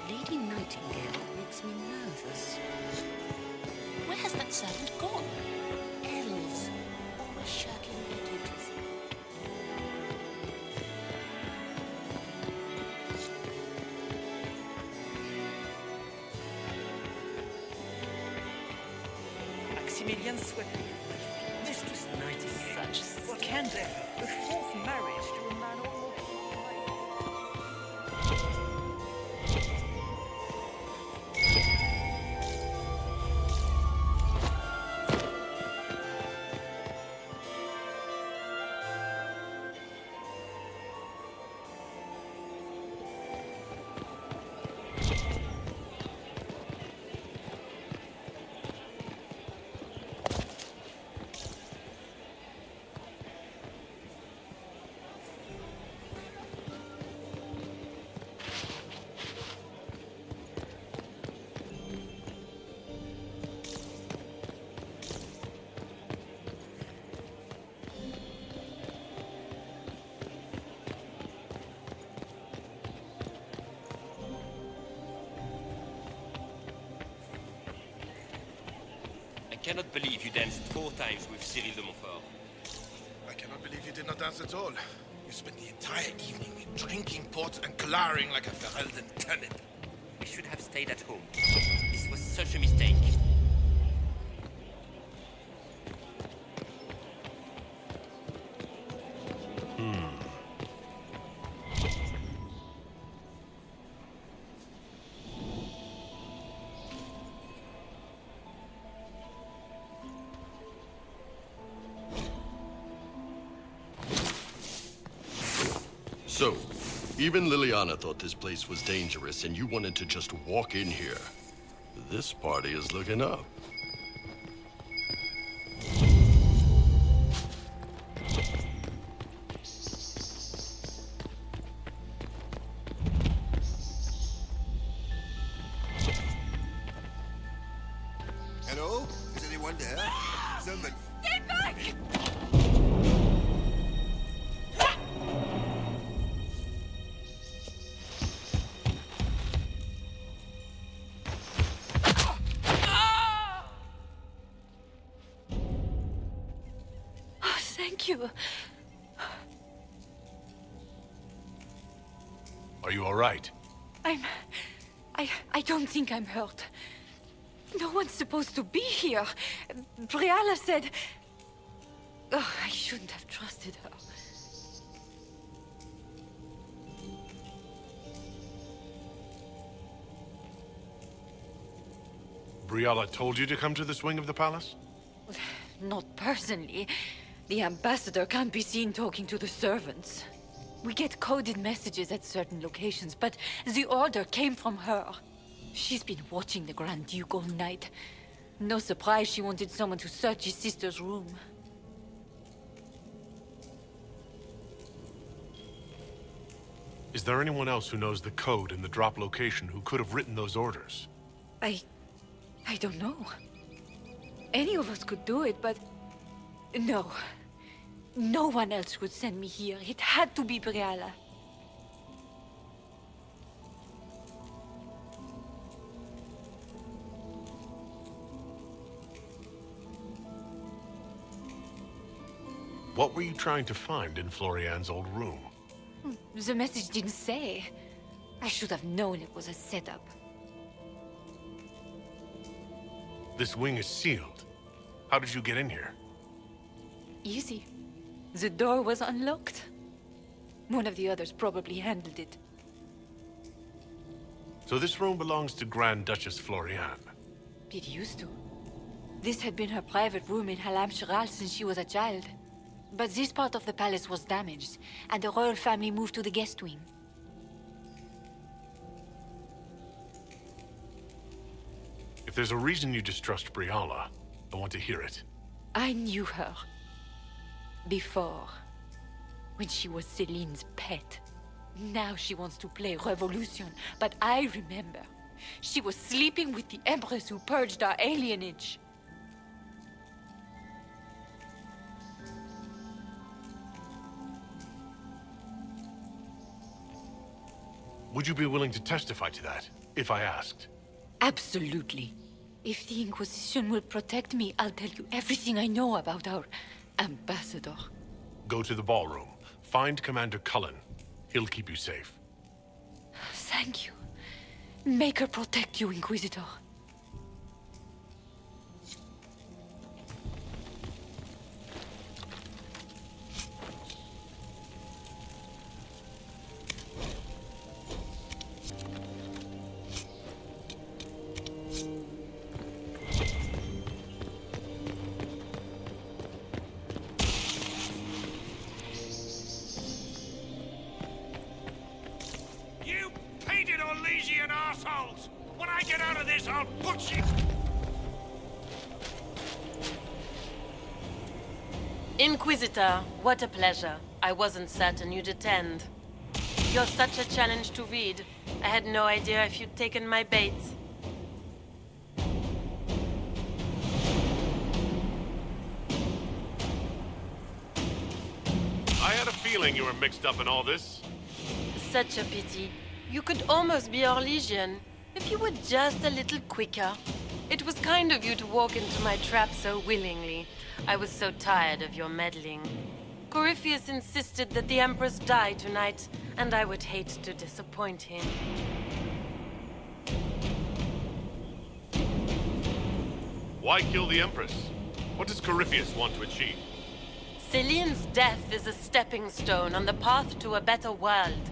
Lady Nightingale makes me nervous. Where has that servant gone? Elves, always shirking their duties. Maximilian swept me. Mistress Nightingale. What can there? A fourth marriage to a man almost... I cannot believe you danced 4 times with Cyril de Montfort. I cannot believe you did not dance at all. You spent the entire evening drinking port and glowering like a Ferelden turnip. We should have stayed at home. This was such a mistake. So, even Liliana thought this place was dangerous and you wanted to just walk in here. This party is looking up. Hello? Is anyone there? Somebody... Stay back! Oh, thank you. Are you all right? I don't think I'm hurt. No one's supposed to be here. Briala said... Oh, I shouldn't have trusted her. Briala told you to come to this wing of the palace? Not personally. The ambassador can't be seen talking to the servants. We get coded messages at certain locations, but the order came from her. She's been watching the Grand Duke all night. No surprise she wanted someone to search his sister's room. Is there anyone else who knows the code and the drop location who could have written those orders? I don't know. Any of us could do it, but... No. No one else would send me here. It had to be Briala. What were you trying to find in Florian's old room? The message didn't say. I should have known it was a setup. This wing is sealed. How did you get in here? Easy. The door was unlocked. One of the others probably handled it. So this room belongs to Grand Duchess Florian. It used to. This had been her private room in Halam Shiral since she was a child. But this part of the palace was damaged, and the royal family moved to the guest wing. If there's a reason you distrust Briala, I want to hear it. I knew her. Before. When she was Celine's pet. Now she wants to play revolution, but I remember. She was sleeping with the Empress who purged our alienage. Would you be willing to testify to that, if I asked? Absolutely. If the Inquisition will protect me, I'll tell you everything I know about our ambassador. Go to the ballroom. Find Commander Cullen. He'll keep you safe. Thank you. Make her protect you, Inquisitor. When I get out of this, I'll put you... Inquisitor, what a pleasure. I wasn't certain you'd attend. You're such a challenge to read. I had no idea if you'd taken my bait. I had a feeling you were mixed up in all this. Such a pity. You could almost be our Legion, if you were just a little quicker. It was kind of you to walk into my trap so willingly. I was so tired of your meddling. Corypheus insisted that the Empress die tonight, and I would hate to disappoint him. Why kill the Empress? What does Corypheus want to achieve? Celine's death is a stepping stone on the path to a better world.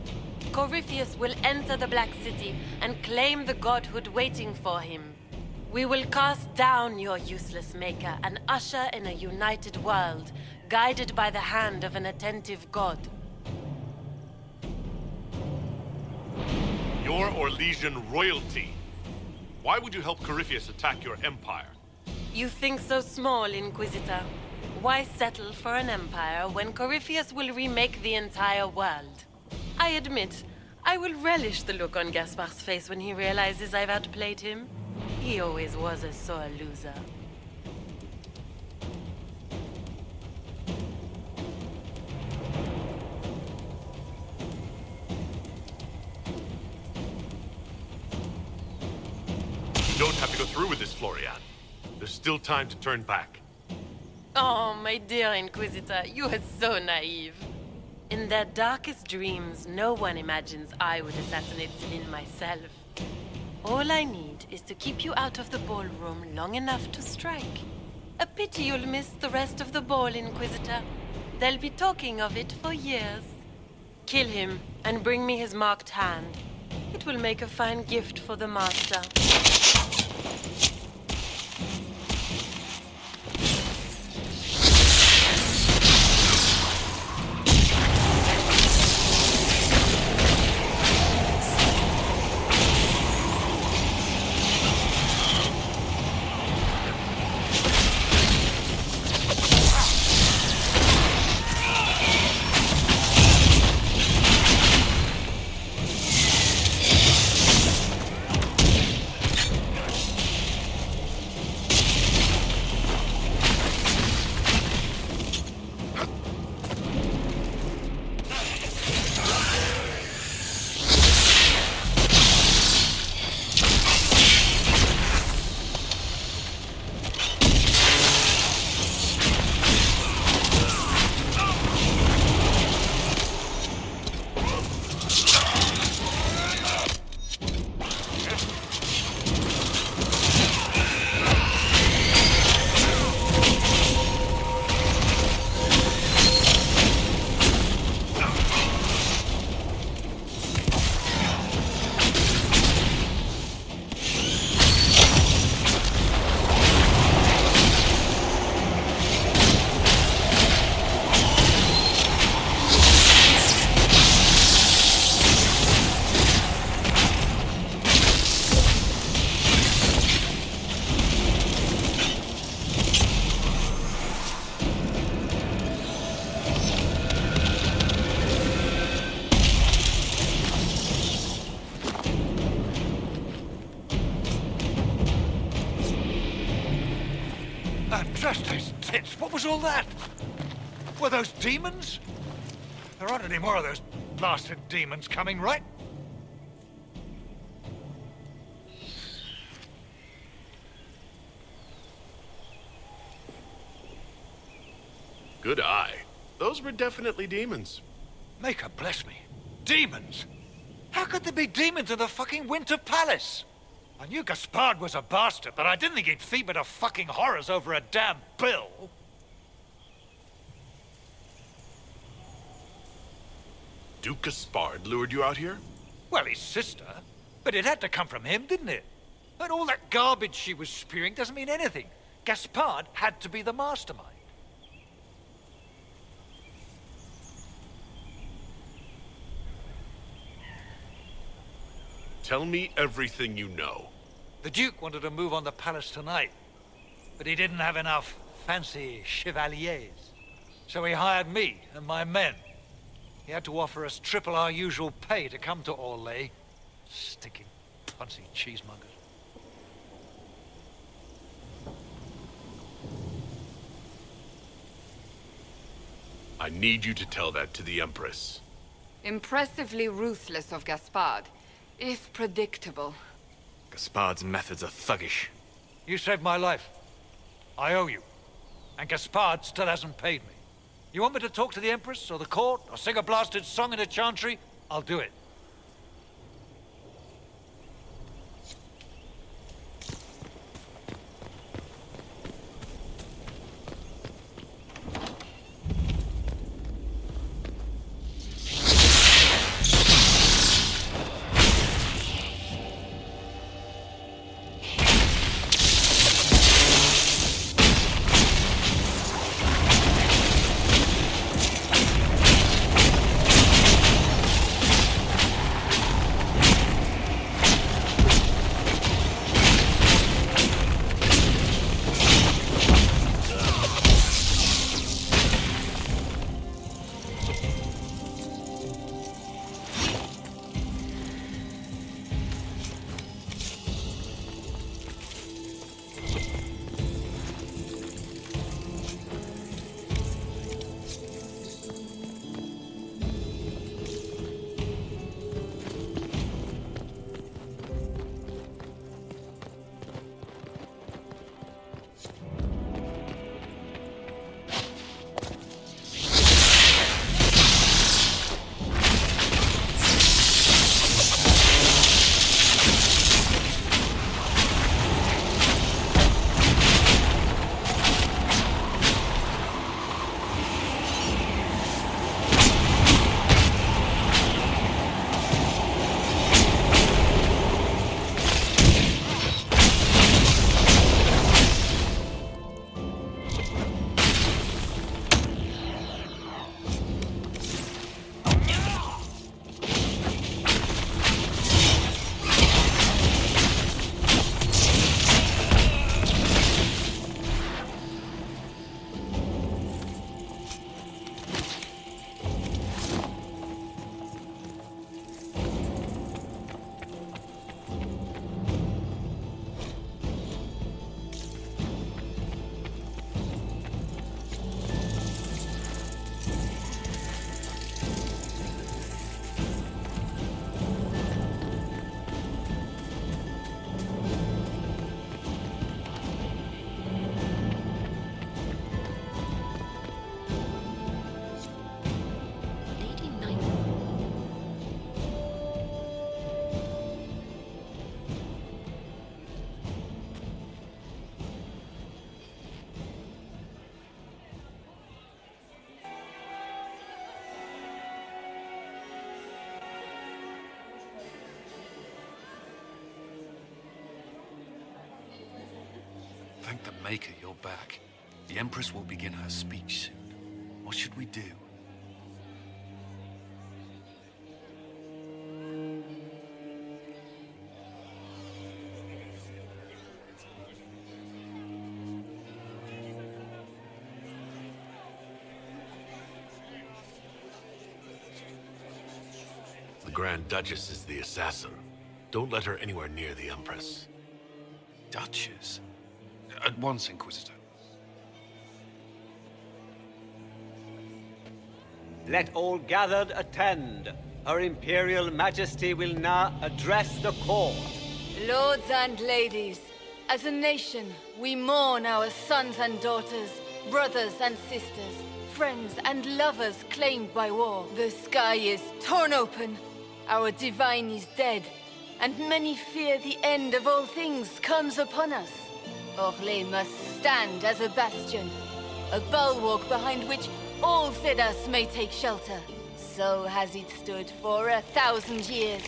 Corypheus will enter the Black City and claim the godhood waiting for him. We will cast down your useless maker and usher in a united world, guided by the hand of an attentive god. You're Orlesian royalty. Why would you help Corypheus attack your empire? You think so small, Inquisitor. Why settle for an empire when Corypheus will remake the entire world? I admit, I will relish the look on Gaspar's face when he realizes I've outplayed him. He always was a sore loser. You don't have to go through with this, Florian. There's still time to turn back. Oh, my dear Inquisitor, you are so naive. In their darkest dreams, no one imagines I would assassinate Celine myself. All I need is to keep you out of the ballroom long enough to strike. A pity you'll miss the rest of the ball, Inquisitor. They'll be talking of it for years. Kill him and bring me his marked hand. It will make a fine gift for the master. Just those tits. What was all that? Were those demons? There aren't any more of those blasted demons coming, right? Good eye. Those were definitely demons. Maker bless me. Demons? How could there be demons in the fucking Winter Palace? I knew Gaspard was a bastard, but I didn't think he'd feed me to fucking horrors over a damn bill. Duke Gaspard lured you out here? Well, his sister. But it had to come from him, didn't it? But all that garbage she was spewing doesn't mean anything. Gaspard had to be the mastermind. Tell me everything you know. The Duke wanted to move on the palace tonight, but he didn't have enough fancy chevaliers. So he hired me and my men. He had to offer us triple our usual pay to come to Oleh. Stinking punsy cheesemongers. I need you to tell that to the Empress. Impressively ruthless of Gaspard, if predictable. Gaspard's methods are thuggish. You saved my life. I owe you. And Gaspard still hasn't paid me. You want me to talk to the Empress, or the court, or sing a blasted song in a chantry? I'll do it. Thank the Maker you're back. The Empress will begin her speech soon. What should we do? The Grand Duchess is the assassin. Don't let her anywhere near the Empress. Duchess? At once, Inquisitor. Let all gathered attend. Her Imperial Majesty will now address the court. Lords and ladies, as a nation, we mourn our sons and daughters, brothers and sisters, friends and lovers claimed by war. The sky is torn open, our divine is dead, and many fear the end of all things comes upon us. Oleh must stand as a bastion, a bulwark behind which all Fedas may take shelter. So has it stood for 1,000 years.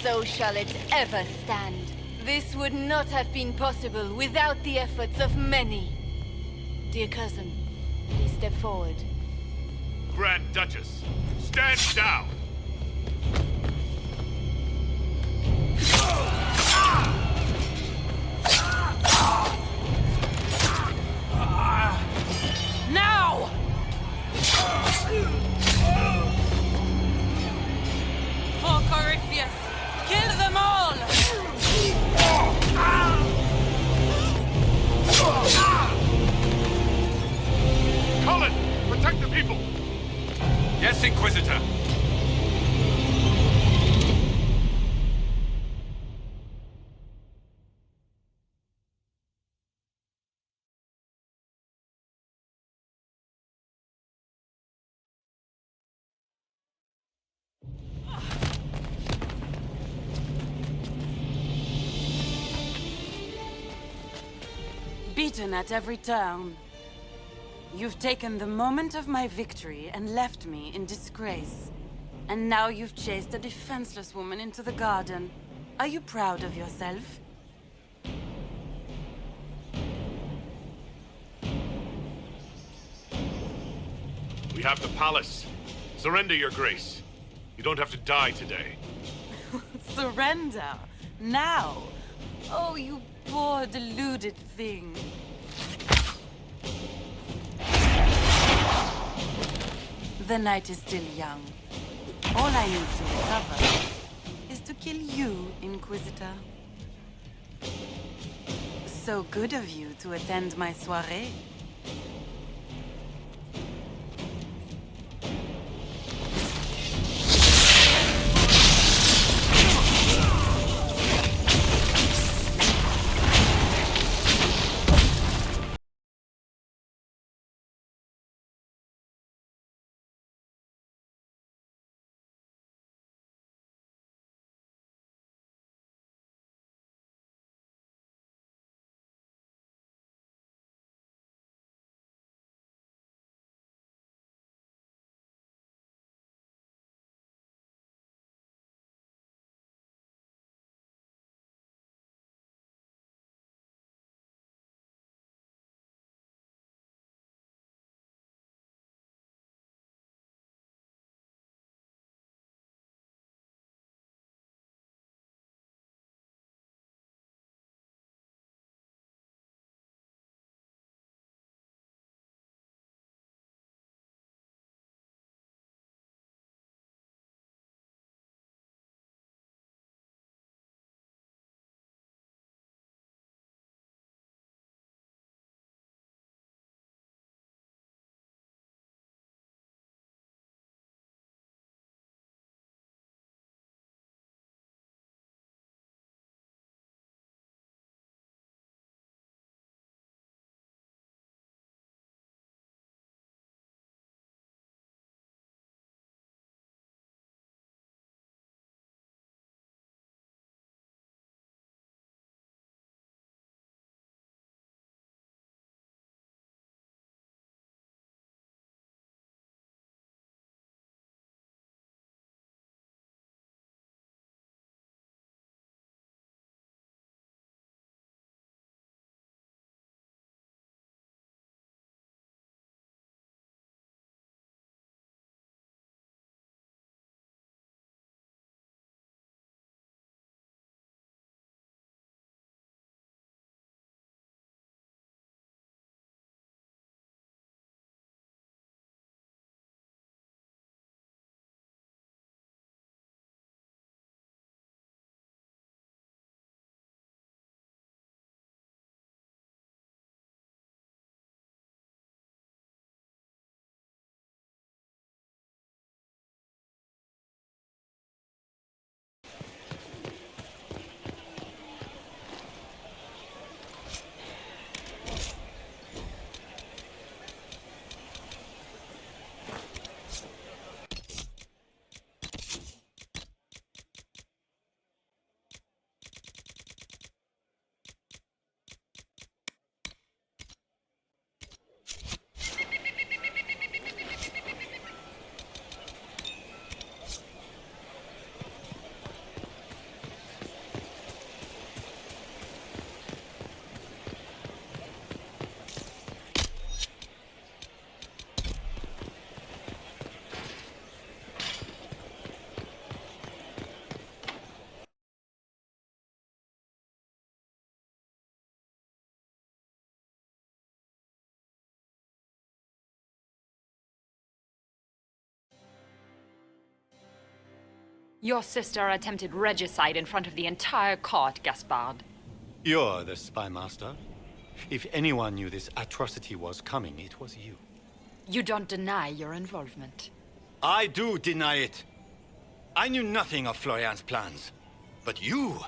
So shall it ever stand. This would not have been possible without the efforts of many. Dear cousin, please step forward. Grand Duchess, stand down! Now! For Corypheus, kill them all! Cullen, protect the people! Yes, Inquisitor. Beaten at every turn. You've taken the moment of my victory and left me in disgrace. And now you've chased a defenseless woman into the garden. Are you proud of yourself? We have the palace. Surrender, Your Grace. You don't have to die today. Surrender? Now? Oh, you poor deluded thing. The night is still young. All I need to recover is to kill you, Inquisitor. So good of you to attend my soirée. Your sister attempted regicide in front of the entire court, Gaspard. You're the spy master. If anyone knew this atrocity was coming, it was you. You don't deny your involvement. I do deny it. I knew nothing of Florian's plans. But you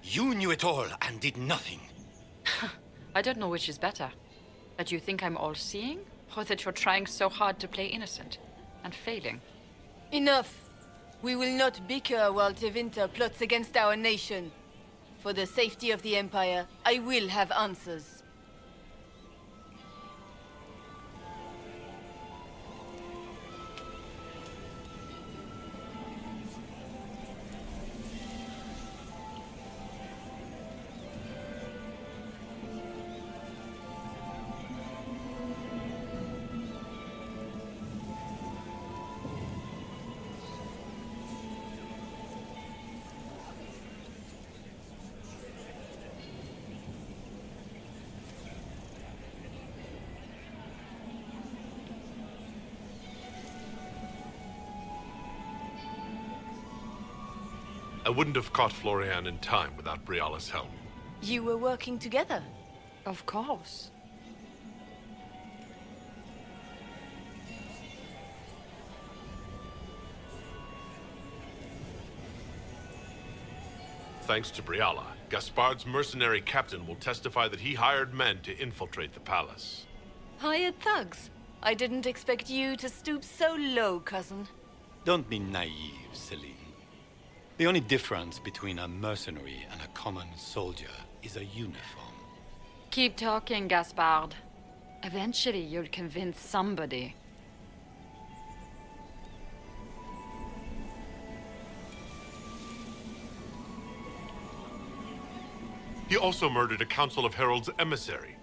knew it all and did nothing. I don't know which is better. That you think I'm all-seeing, or that you're trying so hard to play innocent and failing. Enough. We will not bicker while Tevinter plots against our nation. For the safety of the Empire, I will have answers. I wouldn't have caught Florian in time without Briala's help. You were working together? Of course. Thanks to Briala, Gaspard's mercenary captain will testify that he hired men to infiltrate the palace. Hired thugs? I didn't expect you to stoop so low, cousin. Don't be naive, Celine. The only difference between a mercenary and a common soldier is a uniform. Keep talking, Gaspard. Eventually, you'll convince somebody. He also murdered a Council of Heralds emissary.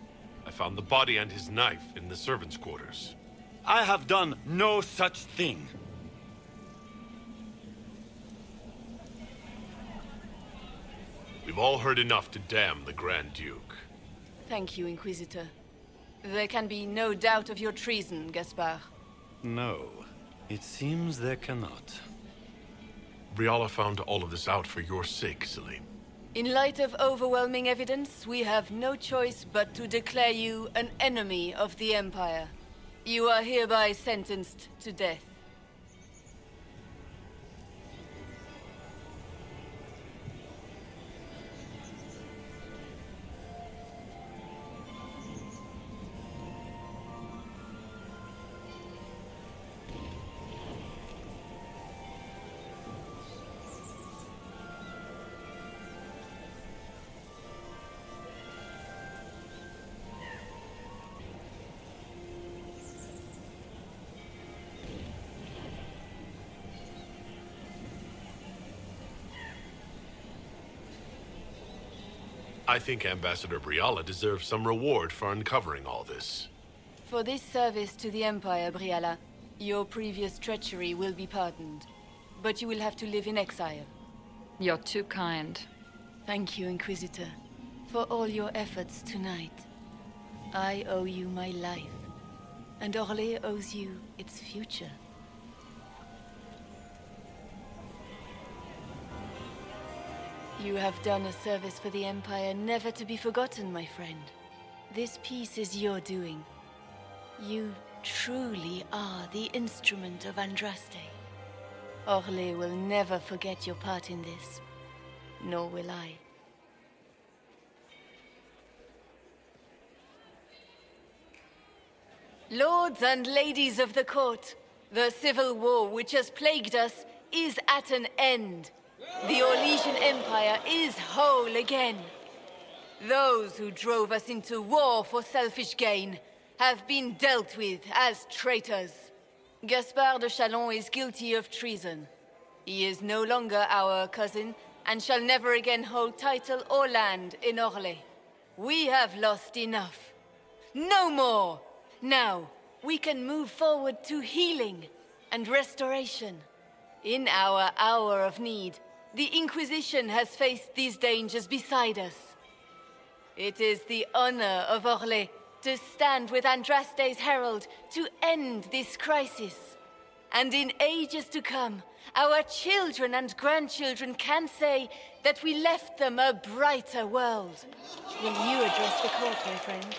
I found the body and his knife in the servants' quarters. I have done no such thing. We've all heard enough to damn the Grand Duke. Thank you, Inquisitor. There can be no doubt of your treason, Gaspard. No, it seems there cannot. Briala found all of this out for your sake, Celine. In light of overwhelming evidence, we have no choice but to declare you an enemy of the Empire. You are hereby sentenced to death. I think Ambassador Briala deserves some reward for uncovering all this. For this service to the Empire, Briala, your previous treachery will be pardoned. But you will have to live in exile. You're too kind. Thank you, Inquisitor, for all your efforts tonight. I owe you my life, and Orlais owes you its future. You have done a service for the Empire never to be forgotten, my friend. This piece is your doing. You truly are the instrument of Andraste. Orlais will never forget your part in this, nor will I. Lords and ladies of the court, the civil war which has plagued us is at an end. The Orlesian Empire is whole again. Those who drove us into war for selfish gain have been dealt with as traitors. Gaspard de Chalon is guilty of treason. He is no longer our cousin and shall never again hold title or land in Orlais. We have lost enough. No more! Now, we can move forward to healing and restoration. In our hour of need, the Inquisition has faced these dangers beside us. It is the honor of Orlais to stand with Andraste's herald to end this crisis. And in ages to come, our children and grandchildren can say that we left them a brighter world. Will you address the court, my friend?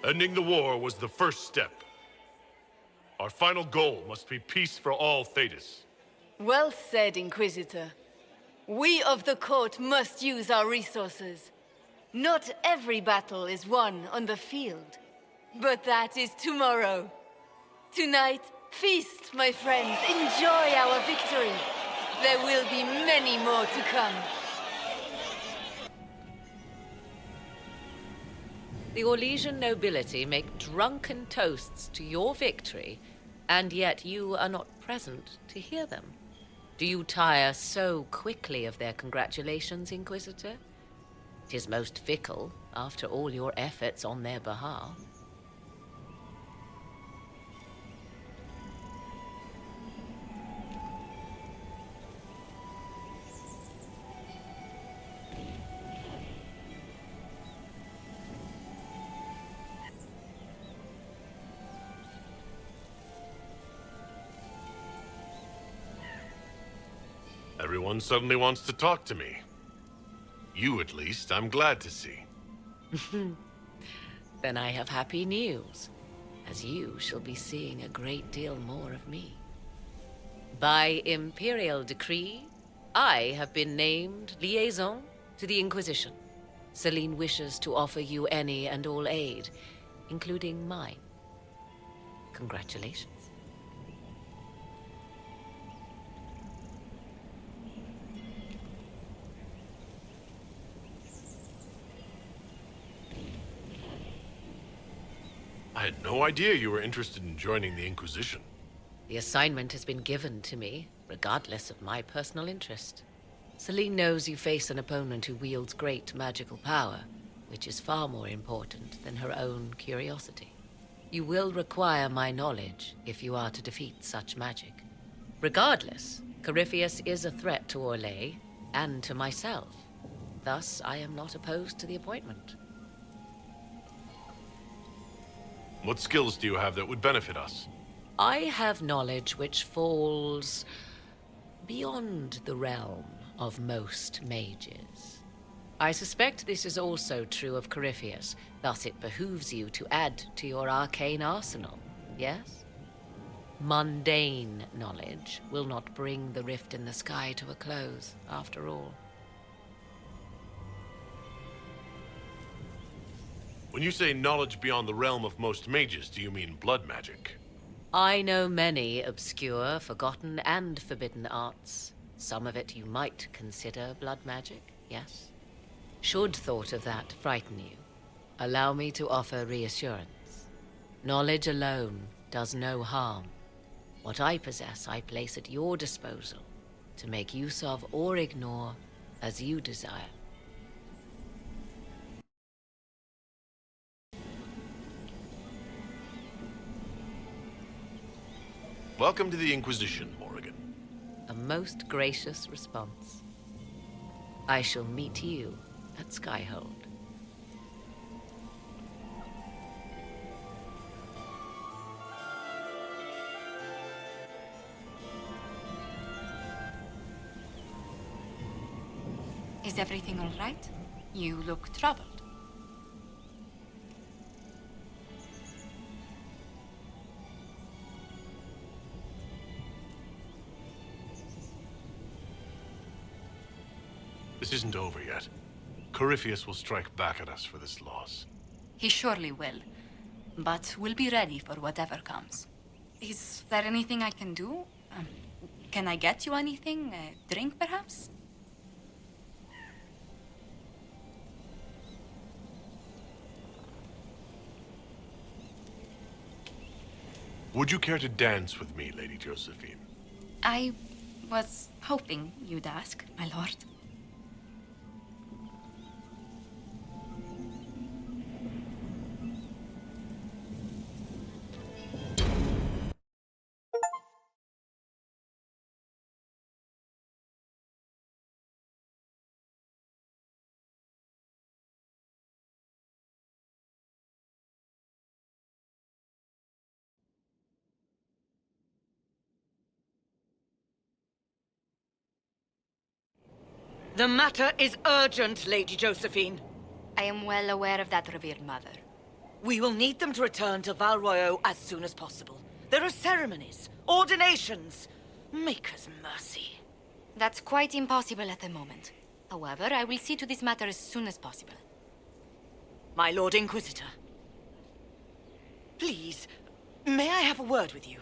Ending the war was the first step. Our final goal must be peace for all Thetis. Well said, Inquisitor. We of the court must use our resources. Not every battle is won on the field, but that is tomorrow. Tonight, feast, my friends. Enjoy our victory. There will be many more to come. The Orlesian nobility make drunken toasts to your victory, and yet you are not present to hear them. Do you tire so quickly of their congratulations, Inquisitor? 'Tis most fickle, after all your efforts on their behalf. Everyone suddenly wants to talk to me. You, at least, I'm glad to see. Then I have happy news, as you shall be seeing a great deal more of me. By imperial decree, I have been named liaison to the Inquisition. Celine wishes to offer you any and all aid, including mine. Congratulations. I had no idea you were interested in joining the Inquisition. The assignment has been given to me, regardless of my personal interest. Celine knows you face an opponent who wields great magical power, which is far more important than her own curiosity. You will require my knowledge if you are to defeat such magic. Regardless, Corypheus is a threat to Oleh and to myself. Thus, I am not opposed to the appointment. What skills do you have that would benefit us? I have knowledge which falls beyond the realm of most mages. I suspect this is also true of Corypheus, thus it behooves you to add to your arcane arsenal, yes? Mundane knowledge will not bring the rift in the sky to a close, after all. When you say knowledge beyond the realm of most mages, do you mean blood magic? I know many obscure, forgotten, and forbidden arts. Some of it you might consider blood magic, yes? Should thought of that frighten you, allow me to offer reassurance. Knowledge alone does no harm. What I possess, I place at your disposal to make use of or ignore as you desire. Welcome to the Inquisition, Morrigan. A most gracious response. I shall meet you at Skyhold. Is everything all right? You look troubled. This isn't over yet. Corypheus will strike back at us for this loss. He surely will. But we'll be ready for whatever comes. Is there anything I can do? Can I get you anything? A drink, perhaps? Would you care to dance with me, Lady Josephine? I was hoping you'd ask, my lord. The matter is urgent, Lady Josephine. I am well aware of that, revered mother. We will need them to return to Val Royeaux as soon as possible. There are ceremonies, ordinations. Maker's mercy. That's quite impossible at the moment. However, I will see to this matter as soon as possible. My Lord Inquisitor. Please, may I have a word with you?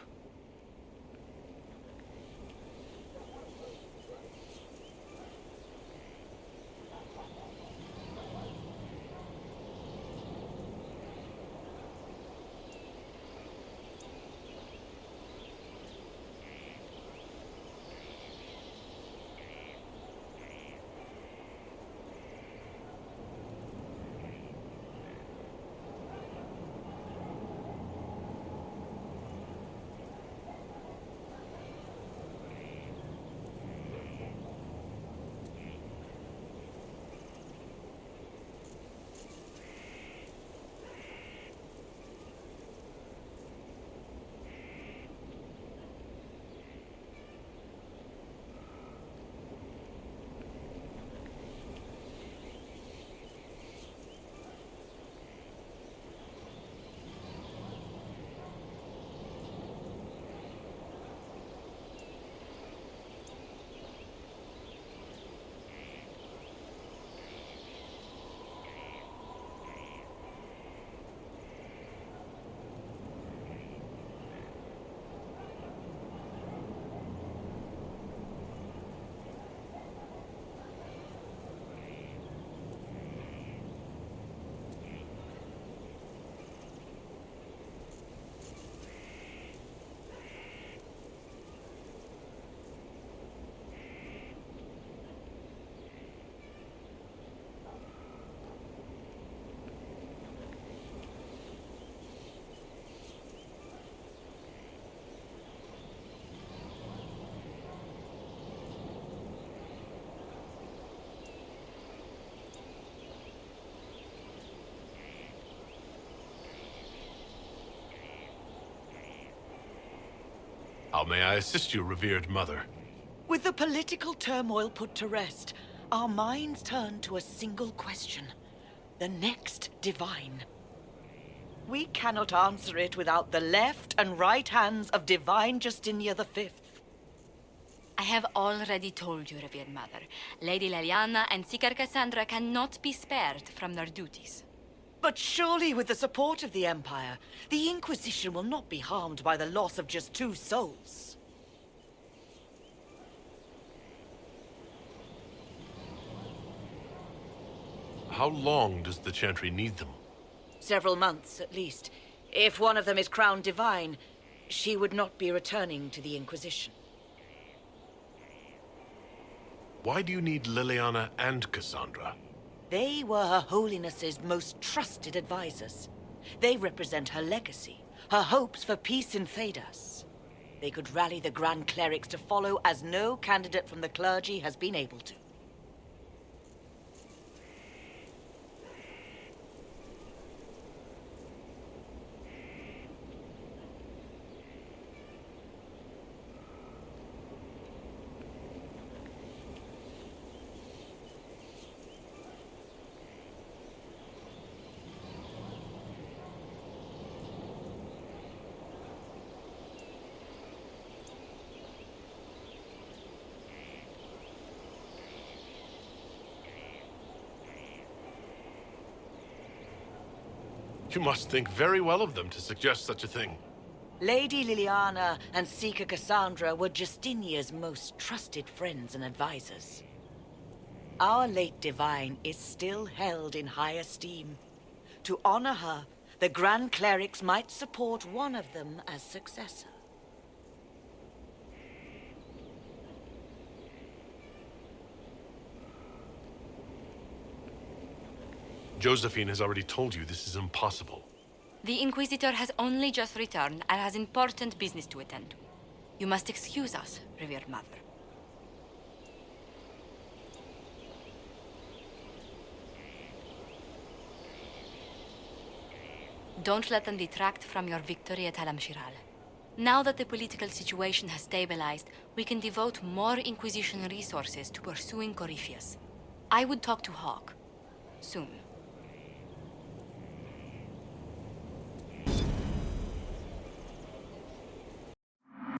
How may I assist you, revered mother? With the political turmoil put to rest, our minds turn to a single question. The next divine. We cannot answer it without the left and right hands of Divine Justinia V. I have already told you, revered mother. Lady Leliana and Seeker Cassandra cannot be spared from their duties. But surely with the support of the Empire, the Inquisition will not be harmed by the loss of just 2 souls. How long does the Chantry need them? Several months, at least. If one of them is crowned divine, she would not be returning to the Inquisition. Why do you need Liliana and Cassandra? They were Her Holiness's most trusted advisors. They represent her legacy, her hopes for peace in Thedas. They could rally the Grand Clerics to follow as no candidate from the clergy has been able to. You must think very well of them to suggest such a thing. Lady Liliana and Seeker Cassandra were Justinia's most trusted friends and advisors. Our late divine is still held in high esteem. To honor her, the Grand Clerics might support one of them as successor. Josephine has already told you this is impossible. The Inquisitor has only just returned and has important business to attend to. You must excuse us, revered mother. Don't let them detract from your victory at Alam-Shiral. Now that the political situation has stabilized, we can devote more Inquisition resources to pursuing Corypheus. I would talk to Hawk. Soon.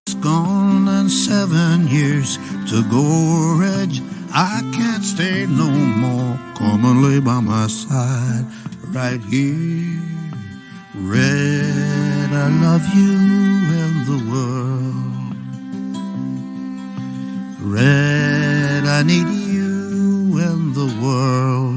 It's gone and 7 years to go, Reg. I can't stay no more. Come and lay by my side right here. Red, I love you and the world. Red, I need you and the world.